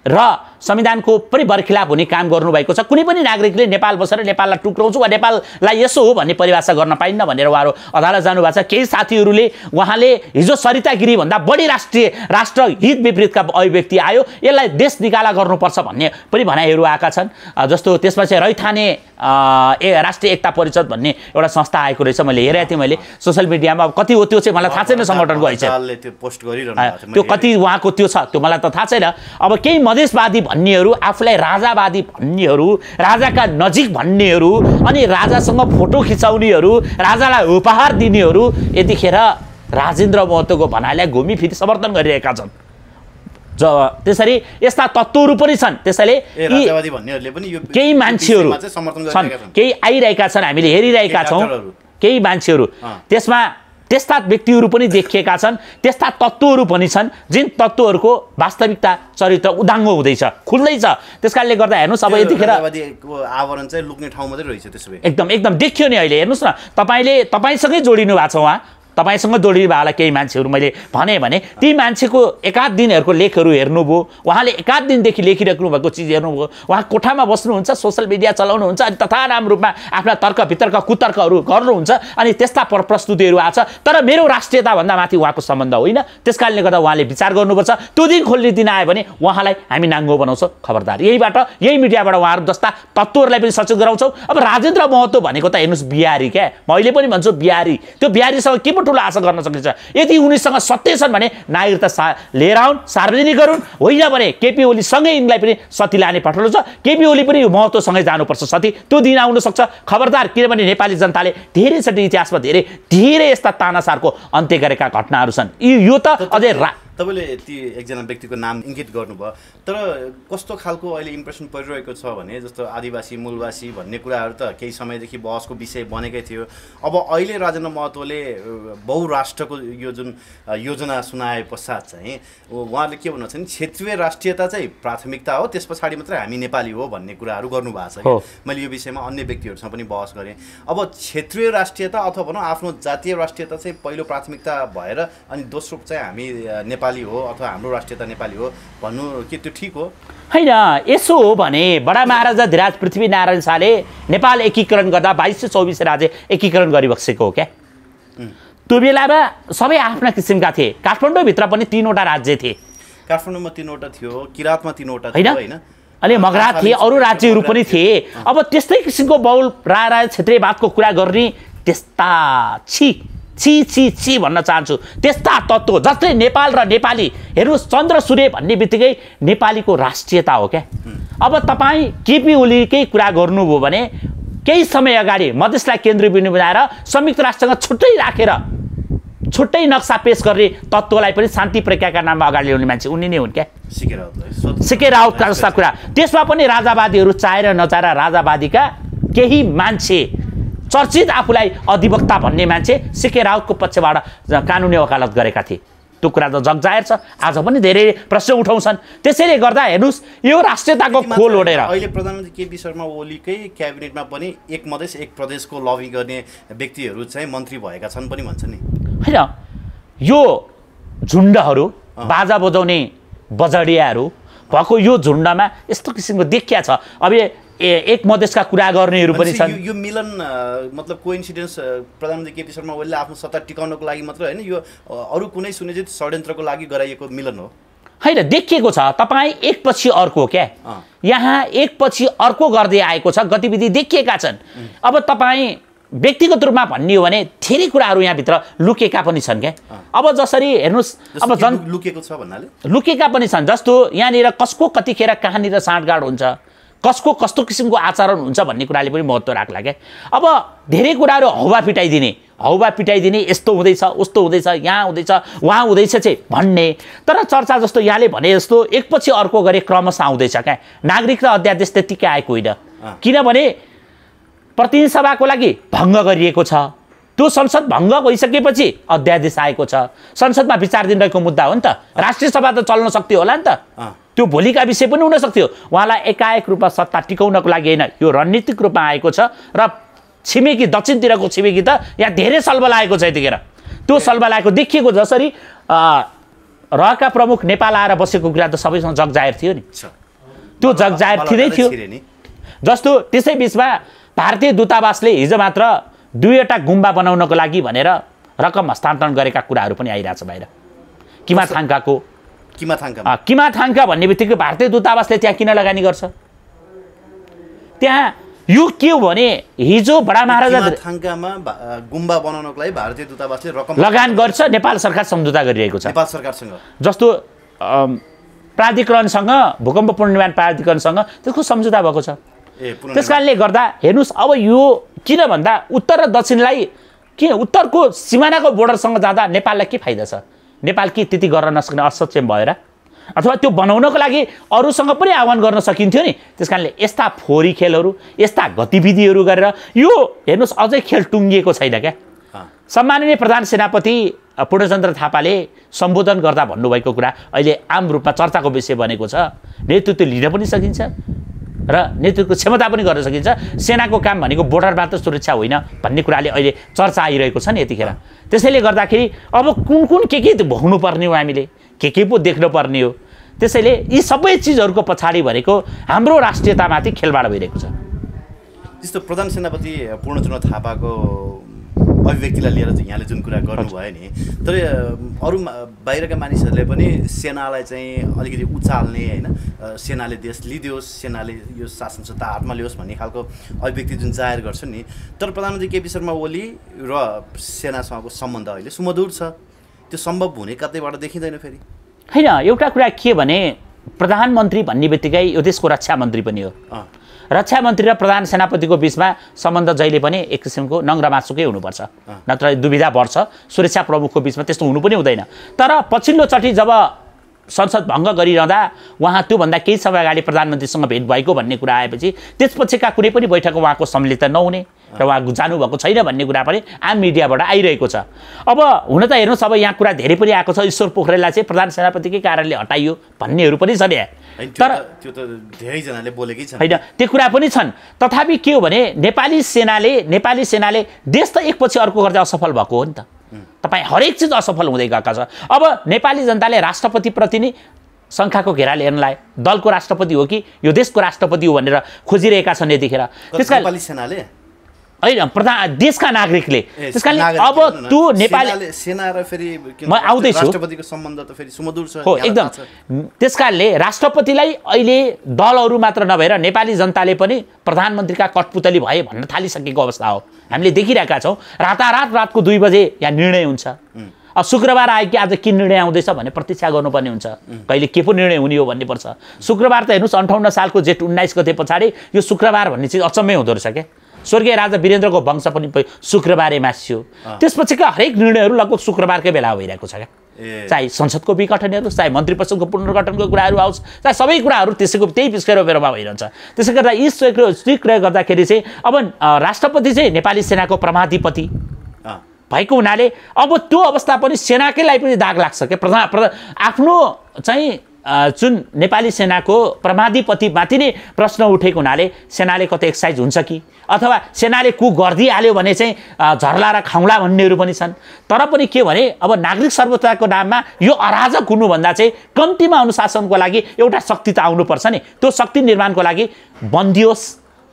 S1: र संविधानको पनि बरखिलाफ हुने काम गर्नुभएको छ कुनै पनि नागरिकले नेपाल बसेर नेपाललाई टुक्राउँछु वा नेपाललाई यसो हो भन्ने परिभाषा गर्न पाइन्न भनेर उहाँहरू अदालत जानुभएको छ केही साथीहरूले उहाँले हिजो सरिता गिरी भन्दा बढी राष्ट्रहित विपरीतका अभिव्यक्ति आयो यसलाई देश निकाला गर्नुपर्छ भन्ने पनि भनाइहरू आएका छन् जस्तो त्यसमा चाहिँ रैथाने राष्ट्रिय एकता परिषद भन्ने एउटा संस्था आएको रहेछ मैले हेरेको थिएँ मैले सोसियल मिडियामा कति हो त्यो चाहिँ मलाई थाहा छैन सङ्गठनको हैसियत त्यो कति उहाँको त्यो छ त्यो मलाई त थाहा छैन अब केही मधेसवादी भन्नेहरू आफूलाई राजावादी भन्नेहरू राजाका नजिक भन्नेहरू अनि राजासँग फोटो खिचाउनेहरू राजालाई उपहार दिनेहरू यतिखेर राजेन्द्र महतोको भनाइलाई घुमिफिरी समर्थन गरिरहेका छन् त्यसरी यस्ता तत्त्वहरू पनि छन् त्यसैले केही मान्छेहरू छन् केही आइरहेका छन् हामीले हेरिरहेका छौँ केही मान्छेहरू त्यसमा त्यस्ता व्यक्तिहरू पनि देखिएका छन्, त्यस्ता तत्त्वहरू पनि छन् जुन तत्त्वहरूको वास्तविकता चरित्र उदाङ्गो हुँदैछ, खुल्दैछ। त्यसकारणले गर्दा हेर्नुहोस् अब यतिखेर
S2: आवरण चाहिँ लुक्ने ठाउँ मात्रै रहेछ त्यसो भए
S1: एकदम देखियो नि। अहिले हेर्नुहोस् न, तपाईँसँगै जोडिनु भएको छ, उहाँ तपाईँसँग जोडिनु भएको होला केही मान्छेहरू मैले भने ती मान्छेको एकाध दिनहरूको लेखहरू हेर्नुभयो, उहाँले एकाध दिनदेखि लेखिराख्नु भएको चिज हेर्नुभयो, उहाँ कोठामा बस्नुहुन्छ, सोसियल मिडिया चलाउनुहुन्छ, अनि तथानाम रूपमा आफ्ना तर्क वितर्क कुतर्कहरू गर्नुहुन्छ, अनि त्यस्ता प्रस्तुतिहरू आछ। तर मेरो राष्ट्रियताभन्दा माथि उहाँको सम्बन्ध होइन। त्यसकारणले गर्दा उहाँले विचार गर्नुपर्छ। त्यो दिन खोल्ने दिन आयो भने उहाँलाई हामी नाङ्गो बनाउँछौँ, खबरदार। यही मिडियाबाट उहाँहरू जस्ता तत्त्वहरूलाई पनि सचेत गराउँछौँ। अब राजेन्द्र महतो भनेको त हेर्नुहोस् बिहारी क्या, मैले पनि भन्छु बिहारी। त्यो बिहारीसँग के ठुलो आशा गर्न सकिन्छ? यदि उनीसँग सत्य छन् भने नागरिकता लिएर आउन्, सार्वजनिक गरून्, होइन भने केपी ओलीसँगै यिनलाई पनि सती लाने पठाउनु छ। केपी ओली पनि महतोसँगै जानुपर्छ सती, त्यो दिन आउन सक्छ, खबरदार। किनभने नेपाली जनताले धेरैचोटि इतिहासमा धेरै यस्ता तानासारको अन्त्य गरेका घटनाहरू छन्। यो त अझै
S2: तपाईँले ती एकजना व्यक्तिको नाम इङ्गित गर्नुभयो, तर कस्तो खालको अहिले इम्प्रेसन परिरहेको छ भने जस्तो आदिवासी मूलवासी भन्ने कुराहरू त केही समयदेखि बहसको विषय बनेकै थियो। अब अहिले राजेन्द्र महतोले बहुराष्ट्रको यो जुन योजना सुनाए पश्चात चाहिँ उहाँले के भन्नुहुन्छ भने क्षेत्रीय राष्ट्रियता चाहिँ प्राथमिकता हो, त्यस पछाडि मात्रै हामी नेपाली हो भन्ने कुराहरू गर्नुभएको छ। मैले यो विषयमा अन्य व्यक्तिहरूसँग पनि बहस गरेँ। अब क्षेत्रीय राष्ट्रियता अथवा भनौँ आफ्नो जातीय राष्ट्रियता चाहिँ पहिलो प्राथमिकता भएर अनि दोस्रो चाहिँ हामी नेपाली हो अथवा हाम्रो राष्ट्रियता नेपाली हो भन्नु के त्यो ठिक हो?
S1: होइन, यसो हो भने बडा महाराजा धिराज पृथ्वीनारायण शाहले नेपाल एकीकरण गर्दा 2224 राज्य एकीकरण गरिबसेको हो क्या। त्यो बेलामा सबै आफ्ना किसिमका थिए। काठमाडौँभित्र पनि 3वटा राज्य थिए।
S2: काठमाडौँमा 3वटा थियो, किराँतमा 3वटा थियो होइन,
S1: अनि मगरा थिए, अरू राज्यहरू पनि थिए। अब त्यस्तै किसिमको बहुल राय क्षेत्रीयवादको कुरा गर्ने त्यस्ता छी भन्न चाहन्छु, त्यस्ता तत्त्व जसले नेपाल र नेपाली हेर्नुहोस्, चन्द्र सूर्य भन्ने बित्तिकै नेपालीको राष्ट्रियता हो क्या। अब तपाईँ केपी ओलीकै कुरा गर्नुभयो भने केही समय अगाडि मधेसलाई केन्द्रबिन्दु बनाएर संयुक्त राष्ट्रसँग छुट्टै नक्सा पेश गर्ने तत्त्वलाई पनि शान्ति प्रक्रियाका नाममा अगाडि ल्याउने मान्छे उनी नै हुन् क्या, सिके राउतका जस्ता कुरा। त्यसमा पनि राजावादीहरू चाहेर नचाहेर राजावादीका केही मान्छे, चर्चित आफूलाई अधिवक्ता भन्ने मान्छे सिके राउतको पक्षबाट कानुनी वकालत गरेका थिए। त्यो कुरा त जगजाहेर छ, आज पनि धेरै प्रश्न उठाउँछन्। त्यसैले गर्दा हेर्नुहोस्, यो राष्ट्रियताको खोल ओढेर
S2: अहिले प्रधानमन्त्री केपी शर्मा ओलीकै क्याबिनेटमा पनि एक मधेस एक प्रदेशको लबी गर्ने व्यक्तिहरू चाहिँ मन्त्री भएका छन् पनि भन्छ नि।
S1: होइन, यो झुन्डहरू, बाजा बजाउने बजडियाहरू भएको यो झुन्डमा यस्तो किसिमको देखिया छ। अब एक मधेसका कुरा गर्नेहरू पनि छन्।
S2: यो मिलन मतलब कोइन्सिडेन्स प्रधानमन्त्री केपी शर्मा ओलीले आफ्नो सत्ता टिकाउनको लागि मात्र होइन, यो अरू कुनै सुनिश्चित षड्यन्त्रको लागि गराइएको मिलन हो
S1: होइन, देखिएको छ। तपाईँ एकपछि अर्को क्या, यहाँ एकपछि अर्को गर्दै आएको छ, गतिविधि देखिएका छन्। अब तपाईँ व्यक्तिगत रूपमा भन्ने हो भने धेरै कुराहरू यहाँभित्र लुकेका पनि छन् क्या। अब जसरी हेर्नुहोस्, अब
S2: लुकेको छ भन्नाले
S1: लुकेका पनि छन्। जस्तो यहाँनिर कसको कतिखेर कहाँनिर साँठगाँठ हुन्छ, कसको कस्तो किसिमको आचरण हुन्छ भन्ने कुराले पनि महत्त्व राख्ला क्या। अब धेरै कुराहरू हौवा पिटाइदिने, यस्तो हुँदैछ, उस्तो हुँदैछ, यहाँ हुँदैछ, वहाँ हुँदैछ चाहिँ भन्ने। तर चर्चा जस्तो यहाँले भने जस्तो एकपछि अर्को गरे क्रमशः आउँदैछ क्या। नागरिकता अध्यादेश त्यत्तिकै आएको होइन, किनभने प्रतिनिधि सभाको लागि भङ्ग गरिएको छ। त्यो संसद भङ्ग भइसकेपछि अध्यादेश आएको छ। संसदमा विचाराधीन रहेको मुद्दा हो नि त। राष्ट्रिय सभा त चल्न सक्थ्यो होला नि त, त्यो भोलिका विषय पनि हुन सक्थ्यो। उहाँलाई एकाएक रूपमा सत्ता टिकाउनको लागि होइन, यो रणनीतिक रूपमा आएको छ। र छिमेकी दक्षिणतिरको छिमेकी त यहाँ धेरै सल्बल आएको छ। यतिखेर त्यो सल्बल आएको देखिएको, जसरी रहका प्रमुख नेपाल आएर बसेको कुरा त सबैसँग जगजाहेर थियो नि, त्यो जगजाहेर थिँदै थियो। जस्तो त्यसै बिचमा भारतीय दूतावासले हिजो मात्र 2वटा गुम्बा बनाउनको लागि भनेर रकम हस्तान्तरण गरेका कुराहरू पनि आइरहेछ बाहिर। किमाथाङ्का भन्ने बित्तिकै भारतीय दूतावासले त्यहाँ किन लगानी गर्छ? त्यहाँ यो के हो भने हिजो बडा महाराजा
S2: किमाथाङ्कामा गुम्बा बनाउनको लागि भारतीय दूतावासले रकम
S1: लगान गर्छ। नेपाल सरकार सम्झौता गरिरहेको छ
S2: नेपाल सरकारसँग, जस्तो
S1: प्राधिकरणसँग, भूकम्प पुनर्निर्माण प्राधिकरणसँग त्यसको सम्झौता भएको छ। त्यसकारणले गर्दा हेर्नुहोस्, अब यो किन भन्दा उत्तर र दक्षिणलाई किन उत्तरको सिमानाको बोर्डरसँग जाँदा नेपाललाई के फाइदा छ? नेपाल के त्यति गर्न नसक्ने असक्षम भएर, अथवा त्यो बनाउनको लागि अरूसँग पनि आह्वान गर्न सकिन्थ्यो नि। त्यसकारणले यस्ता फोहोरी खेलहरू, यस्ता गतिविधिहरू गरेर यो हेर्नुहोस्, अझै खेल टुङ्गिएको छैन क्या। सम्माननीय प्रधान सेनापति पूर्णचन्द्र थापाले सम्बोधन गर्दा भन्नुभएको कुरा अहिले आम रूपमा चर्चाको विषय बनेको छ। नेतृत्व लिन पनि सकिन्छ र नेतृत्वको क्षमता पनि गर्न सकिन्छ। सेनाको काम भनेको बोर्डर मात्र सुरक्षा होइन भन्ने कुराले अहिले चर्चा आइरहेको छ नि यतिखेर। त्यसैले गर्दाखेरि अब कुन कुन के भोग्नुपर्ने हो, हामीले के पो देख्नुपर्ने हो। त्यसैले यी सबै चिजहरूको पछाडि भनेको हाम्रो राष्ट्रियतामाथि खेलबाड भइरहेको छ।
S2: जस्तो प्रधान सेनापति पूर्णचन्द्र थापाको अभिव्यक्तिलाई लिएर चाहिँ यहाँले जुन कुरा गर्नुभयो नि, तर अरू बाहिरका मानिसहरूले पनि सेनालाई चाहिँ अलिकति उचाल्ने होइन, सेनाले देश लिदियोस्, सेनाले यो शासन सत्ता हातमा लियोस् भन्ने खालको अभिव्यक्ति जुन जाहेर गर्छन् नि, तर प्रधानमन्त्री केपी शर्मा ओली र सेनासँगको सम्बन्ध अहिले सुमधुर छ। त्यो सम्भव हुने कतैबाट देखिँदैन फेरि
S1: होइन। एउटा कुरा के भने प्रधानमन्त्री भन्ने बित्तिकै यो देशको रक्षा मन्त्री पनि हो। रक्षा मन्त्री र प्रधान सेनापतिको बिचमा सम्बन्ध जहिले पनि एक किसिमको नङ्ग्रा मासुकै हुनुपर्छ, नत्र दुविधा बढ्छ। सुरक्षा प्रमुखको बिचमा त्यस्तो हुनु पनि हुँदैन। तर पछिल्लोचोटि जब संसद भङ्ग गरिरहँदा उहाँ त्योभन्दा केही समय अगाडि प्रधानमन्त्रीसँग भेट भएको भन्ने कुरा आएपछि त्यसपछिका कुनै पनि बैठकमा उहाँको सम्मिलित नहुने र उहाँ जानुभएको छैन भन्ने कुरा पनि आम मिडियाबाट आइरहेको छ। अब हुन त हेर्नुहोस्, अब यहाँ कुरा धेरै पनि आएको छ, ईश्वर पोखरेललाई चाहिँ प्रधान सेनापतिकै कारणले हटाइयो भन्नेहरू पनि छन् यहाँ।
S2: तर त्यो त धेरैजनाले बोलेकै छन्,
S1: होइन त्यो कुरा पनि छन्। तथापि के हो भने नेपाली सेनाले देश त एकपछि अर्को गर्दै असफल भएको हो नि त। तपाईँ हरेक चिज असफल हुँदै गएका छ। अब नेपाली जनताले राष्ट्रपतिप्रति नै शङ्खाको घेराले हेर्न लाए, दलको राष्ट्रपति हो कि यो देशको राष्ट्रपति हो भनेर खोजिरहेका छन् यतिखेर।
S2: त्यसका नेपाली सेनाले
S1: होइन, प्रधान देशका नागरिकले। त्यस कारणले अब त्यो नेपाली
S2: सेना र फेरि
S1: म आउँदैछु,
S2: राष्ट्रपतिको सम्बन्ध त फेरि सुमधुर छ
S1: हो एकदम। त्यस कारणले राष्ट्रपतिलाई अहिले दलहरू मात्र नभएर नेपाली जनताले पनि प्रधानमन्त्रीका कठपुतली भए भन्न थालिसकेको अवस्था हो। हामीले देखिरहेका छौँ। रातको 2 बजे यहाँ निर्णय हुन्छ। अब शुक्रबार आयो कि आज के निर्णय आउँदैछ भने प्रतीक्षा गर्नुपर्ने हुन्छ, कहिले के पो निर्णय हुने हो भन्ने पर्छ। शुक्रबार त हेर्नुहोस् 58 सालको जेठ 19 गते पछाडि यो शुक्रबार भन्ने चिज अचम्मै हुँदो रहेछ क्या। स्वर्गीय राजा वीरेन्द्रको वंश पनि शुक्रबारै मासियो। त्यसपछिका हरेक निर्णयहरू लगभग शुक्रबारकै बेला भइरहेको छ क्या। चाहे संसदको विघटनहरू, चाहे मन्त्री परिषदको पुनर्गठनको कुराहरू आओस्, चाहे सबै कुराहरू त्यही विषयको बेरोमा भइरहन्छ। त्यसै गर्दा यी स्वीकृत गर्दाखेरि चाहिँ अब राष्ट्रपति चाहिँ नेपाली सेनाको परमाधिपति भएको हुनाले अब त्यो अवस्था पनि सेनाकै लागि पनि दाग लाग्छ क्या। आफ्नो चाहिँ जुन नेपाली सेनाको परमाधिपतिमाथि नै प्रश्न उठेको हुनाले सेनाले कतै एक्सर्साइज हुन्छ कि अथवा सेनाले गरिदिइहाल्यो भने चाहिँ झर्ला र खाउँला भन्नेहरू पनि छन्। तर पनि के भने अब नागरिक सर्वोच्चताको नाममा यो अराजक हुनुभन्दा चाहिँ कम्तीमा अनुशासनको लागि एउटा शक्ति त आउनुपर्छ नि। त्यो शक्ति निर्माणको लागि बन्दियोस्,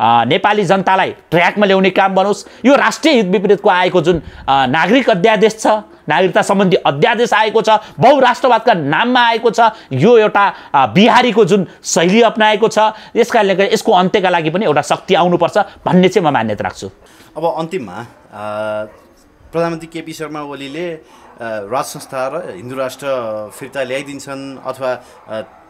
S1: नेपाली जनतालाई ट्र्याकमा ल्याउने काम बनोस्। यो राष्ट्रिय हित विपरीतको आएको जुन नागरिक अध्यादेश छ, नागरिकता सम्बन्धी अध्यादेश आएको छ, बहुराष्ट्रवादका नाममा आएको छ, यो एउटा बिहारीको जुन शैली अपनाएको छ, यसकारणले गर्दा यसको अन्त्यका लागि पनि एउटा शक्ति आउनुपर्छ भन्ने चाहिँ म मान्यता राख्छु।
S2: अब अन्तिममा प्रधानमन्त्री केपी शर्मा ओलीले राज संस्था र हिन्दू राष्ट्र फिर्ता ल्याइदिन्छन् अथवा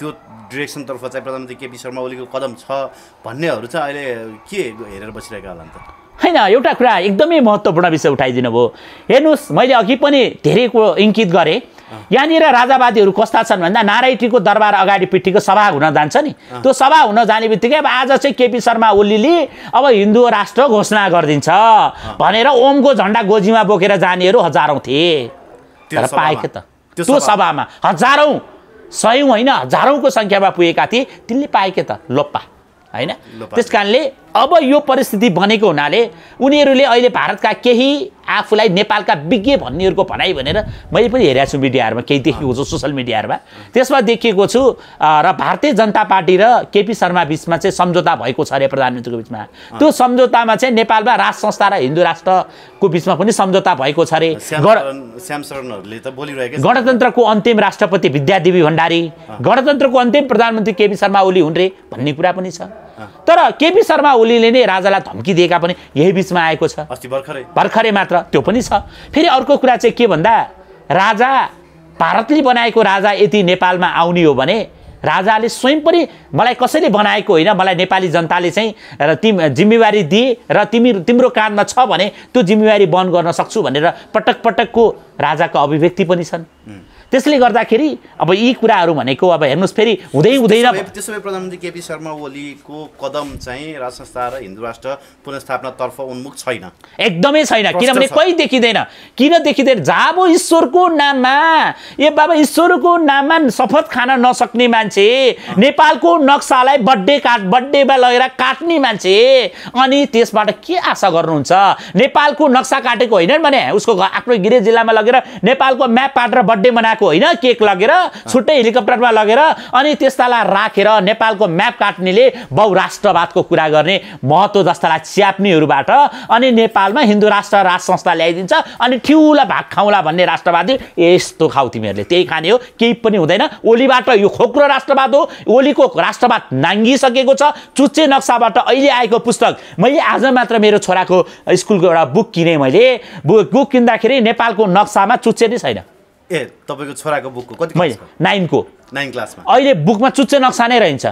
S2: त्यो डिरेक्सनतर्फ चाहिँ प्रधानमन्त्री केपी शर्मा ओलीको कदम छ भन्नेहरू चाहिँ अहिले के हेरेर बसिरहेका होला नि त?
S1: होइन, एउटा कुरा एकदमै महत्त्वपूर्ण विषय उठाइदिनु भयो। हेर्नुहोस्, मैले अघि पनि धेरै कुरो इङ्कित गरेँ। यहाँनिर राजावादीहरू कस्ता छन् भन्दा नारायणीको दरबार अगाडि पिठीको सभा हुन जान्छ नि, त्यो सभा हुन जाने बित्तिकै अब आज चाहिँ केपी शर्मा ओलीले अब हिन्दू राष्ट्र घोषणा गरिदिन्छ भनेर ओमको झन्डा गोजीमा बोकेर जानेहरू हजारौँ थिए। तर पाएके त त्यो सभामा हजारौँ, सयौँ होइन हजारौँको सङ्ख्यामा पुगेका थिए, तिनले पाएके त लोप्पा होइन। त्यस कारणले अब यो परिस्थिति बनेको हुनाले उनीहरूले अहिले भारतका केही आफूलाई नेपालका विज्ञ भन्नेहरूको भनाइ भनेर मैले पनि हेरेको छु मिडियाहरूमा, केही देखेको छु सोसल मिडियाहरूमा। त्यसमा देखेको छु र भारतीय जनता पार्टी र केपी शर्मा बिचमा चाहिँ सम्झौता भएको छ अरे प्रधानमन्त्रीको बिचमा। त्यो सम्झौतामा चाहिँ नेपालमा राज संस्था र हिन्दू राष्ट्रको बिचमा पनि सम्झौता भएको छ अरे। गणतन्त्रको अन्तिम राष्ट्रपति विद्यादेवी भण्डारी, गणतन्त्रको अन्तिम प्रधानमन्त्री केपी शर्मा ओली हुन् रे भन्ने कुरा पनि छ। तर केपी शर्मा ओलीले नै राजालाई धम्की दिएका पनि यही बिचमा आएको छ,
S2: अस्ति
S1: भर्खरै मात्र त्यो पनि छ। फेरि अर्को कुरा चाहिँ के भन्दा राजा भारतले बनाएको राजा यदि नेपालमा आउने हो भने राजाले स्वयं पनि मलाई कसैले बनाएको होइन, मलाई नेपाली जनताले चाहिँ र जिम्मेवारी दिए र तिम्रो काँधमा छ भने त्यो जिम्मेवारी वहन गर्न सक्छु भनेर पटक पटकको राजाको अभिव्यक्ति पनि छन्। त्यसले गर्दाखेरि अब यी कुराहरू भनेको अब हेर्नुहोस् फेरि हुँदै हुँदैन।
S2: त्यसो भए प्रधानमन्त्री केपी शर्मा ओलीको कदम चाहिँ राज संस्था र हिन्दू राष्ट्र पुनर्स्थापनातर्फ उन्मुख छैन,
S1: एकदमै छैन। किनभने कहीँ देखिँदैन। किन देखिँदैन? जब ईश्वरको नाममा बाबा ईश्वरको नाममा शपथ खान नसक्ने मान्छे, नेपालको नक्सालाई बर्थडेमा लगेर काट्ने मान्छे, अनि त्यसबाट के आशा गर्नुहुन्छ? नेपालको नक्सा काटेको होइन भने उसको आफ्नो गृह जिल्लामा लगेर नेपालको म्याप पाटेर बर्थडे मनाएको होइन, केक लगेर छुट्टै हेलिकप्टरमा लगेर अनि त्यसलाई राखेर नेपालको म्याप काट्नेले बहुराष्ट्रवादको कुरा गर्ने महत्त्व जस्तालाई च्याप्नेहरूबाट अनि नेपालमा हिन्दू राष्ट्र राज संस्था ल्याइदिन्छ अनि ठिउला भाग खाउँला भन्ने राष्ट्रवादी यस्तो खाऊ तिमीहरूले, त्यही खाने हो, केही पनि हुँदैन। ओलीबाट यो खोक्रो राष्ट्रवाद हो। ओलीको राष्ट्रवाद नाङ्गिसकेको छ। चुच्चे नक्साबाट अहिले आएको पुस्तक, मैले आज मात्र मेरो छोराको स्कुलको एउटा बुक किनेँ। मैले बुक किन्दाखेरि नेपालको नक्सामा चुच्चे नै छैन।
S2: तपाईँको छोराको बुकको कति?
S1: मैले
S2: 9 क्लासमा।
S1: अहिले बुकमा चुच्चे नक्सा नै रहन्छ।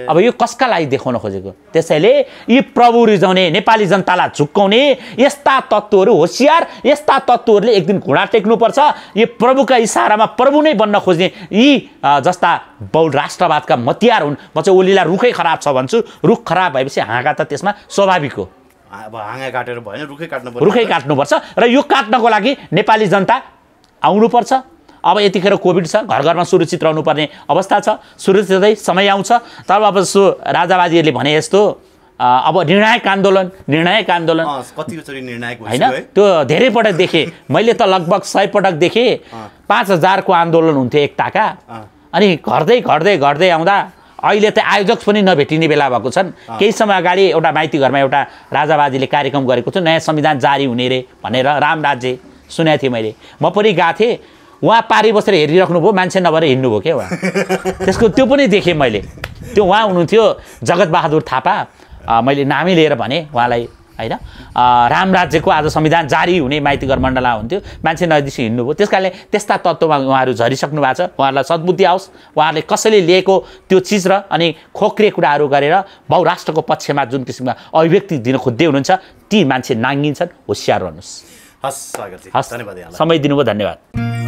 S1: अब यो कसका लागि देखाउन खोजेको? त्यसैले यी प्रभु रिजाउने, नेपाली जनतालाई झुक्काउने यस्ता तत्त्वहरू होसियार, यस्ता तत्त्वहरूले एक दिन घुँडा टेक्नुपर्छ। यो प्रभुका इसारामा प्रभु नै बन्न खोज्ने यी जस्ता बहु राष्ट्रवादका मतियार हुन्। म चाहिँ ओलीलाई रुखै खराब छ भन्छु। रुख खराब भएपछि हाँगा त त्यसमा स्वाभाविक हो।
S2: अब हाँगा काटेर भएन,
S1: रुखै काट्नुपर्छ। र यो काट्नको लागि नेपाली जनता आउनुपर्छ। अब यतिखेर कोभिड छ, घर घरमा सुरक्षित रहनुपर्ने अवस्था छ। सुरक्षितै समय आउँछ। तब अब राजावादीहरूले भने जस्तो अब निर्णायक आन्दोलन
S2: कतिचोटि निर्णायक
S1: होइन, त्यो धेरै पटक देखेँ मैले त, लगभग 100 पटक देखेँ। 5000 को आन्दोलन हुन्थ्यो एक टाका, अनि घट्दै आउँदा अहिले त आयोजक पनि नभेटिने बेला भएको छन्। केही समय अगाडि एउटा माइती घरमा एउटा राजावादीले कार्यक्रम गरेको थियो, नयाँ संविधान जारी हुने रे भनेर, राम राज्य सुनेको थिएँ मैले। म पनि गएको थिएँ, उहाँ पारी बसेर हेरिराख्नु भयो, मान्छे नभएर हिँड्नुभयो क्या उहाँ। त्यो पनि देखेँ मैले। त्यो उहाँ हुनुहुन्थ्यो जगतबहादुर थापा, मैले नामै लिएर भने उहाँलाई होइन। राम राज्यको आज संविधान जारी हुने माइतीघर मण्डला हुन्थ्यो, मान्छे नजिक हिँड्नुभयो। त्यस कारणले त्यस्ता तत्त्वमा उहाँहरू झरिसक्नु भएको छ। उहाँहरूलाई सद्बुद्धि आओस्। उहाँहरूले कसैले लिएको त्यो चिज र अनि खोक्रे कुराहरू गरेर बहुराष्ट्रको पक्षमा जुन किसिमका अभिव्यक्ति दिन खोज्दै हुनुहुन्छ ती मान्छे नाङ्गिन्छन्। होसियार रहनुहोस्।
S2: हस्, धन्यवाद।
S1: समय दिनुभयो, धन्यवाद।